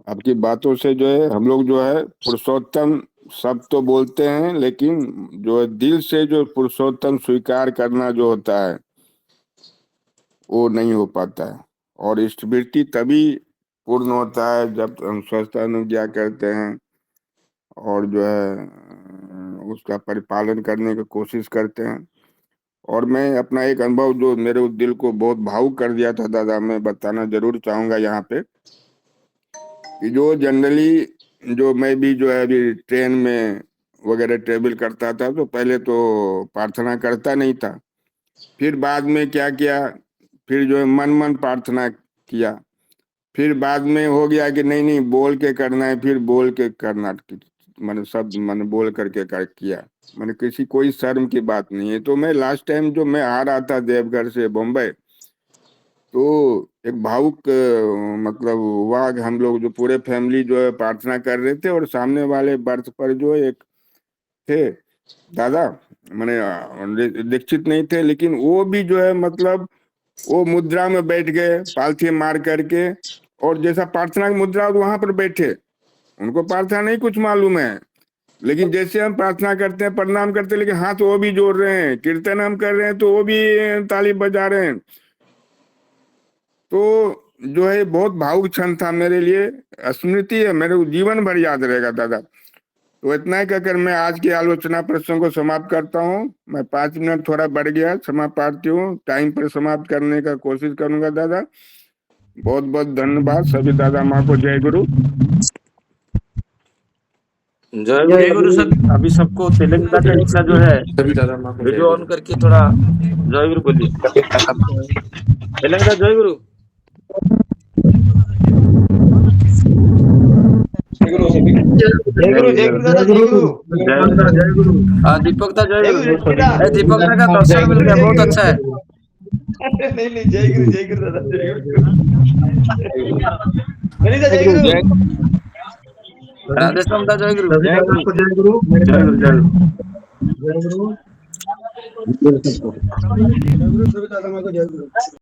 [SPEAKER 1] आपकी बातों से जो है हम लोग जो है पुरुषोत्तम सब तो बोलते हैं, लेकिन जो है दिल से जो पुरुषोत्तम स्वीकार करना जो होता है वो नहीं हो पाता है। और इष्टवृत्ति तभी पूर्ण होता है जब हम स्वस्थानुज्ञा करते हैं और जो है उसका परिपालन करने की कोशिश करते हैं। और मैं अपना एक अनुभव जो मेरे उस दिल को बहुत भावुक कर दिया था दादा, मैं बताना जरूर चाहूंगा यहाँ पे कि जो जनरली जो मैं भी जो है अभी ट्रेन में वगैरह ट्रेवल करता था तो पहले तो प्रार्थना करता नहीं था, फिर बाद में क्या किया, फिर जो है मन प्रार्थना किया, फिर बाद में हो गया कि नहीं बोल के करना है, फिर बोल के करना, मैंने सब मैंने बोल करके किया, मैंने किसी कोई शर्म की बात नहीं है। तो मैं लास्ट टाइम जो मैं आ रहा था देवघर से बम्बई, तो एक भावुक मतलब हुआ कि हम लोग जो पूरे फैमिली जो है प्रार्थना कर रहे थे और सामने वाले बर्थ पर जो एक थे दादा, मैंने दीक्षित नहीं थे, लेकिन वो भी जो है मतलब वो मुद्रा में बैठ गए पालथी मार करके, और जैसा प्रार्थना की मुद्रा वहां पर बैठे, उनको प्रार्थना नहीं कुछ मालूम है, लेकिन जैसे हम प्रार्थना करते हैं प्रणाम करते हैं, लेकिन हाथ वो भी जोड़ रहे हैं, कीर्तन हम कर रहे हैं तो वो भी ताली बजा रहे हैं। तो जो है बहुत भावुक क्षण था मेरे लिए, स्मृति है, मेरे जीवन भर याद रहेगा दादा। तो इतना ही कहकर मैं आज की आलोचना प्रश्न को समाप्त करता हूँ। मैं 5 मिनट थोड़ा बढ़ गया, क्षमा प्रार्थी हूँ, टाइम पर समाप्त करने का कोशिश करूंगा दादा। बहुत बहुत धन्यवाद सभी दादा माँ को। जय गुरु।
[SPEAKER 7] जय गुरु सर। अभी सबको तेलंगाना का इच्छा जो है वीडियो ऑन करके थोड़ा जय गुरु बोलिए। तेलंगाना जय गुरु।
[SPEAKER 4] जय गुरु जय गुरु दादा जय गुरु।
[SPEAKER 7] जय गुरु। हाँ दीपक दा जय गुरु। दीपक दा का दर्शक मिल गया, बहुत अच्छा है।
[SPEAKER 4] नहीं जय गुरु दादा जय गुरु।
[SPEAKER 7] राधेश्याम दा जय गुरु।
[SPEAKER 3] जय गुरु। जय गुरु।
[SPEAKER 7] जय गुरु।
[SPEAKER 3] जय गुरु। जय गुरु सभी दादा माँ को जय गुरु।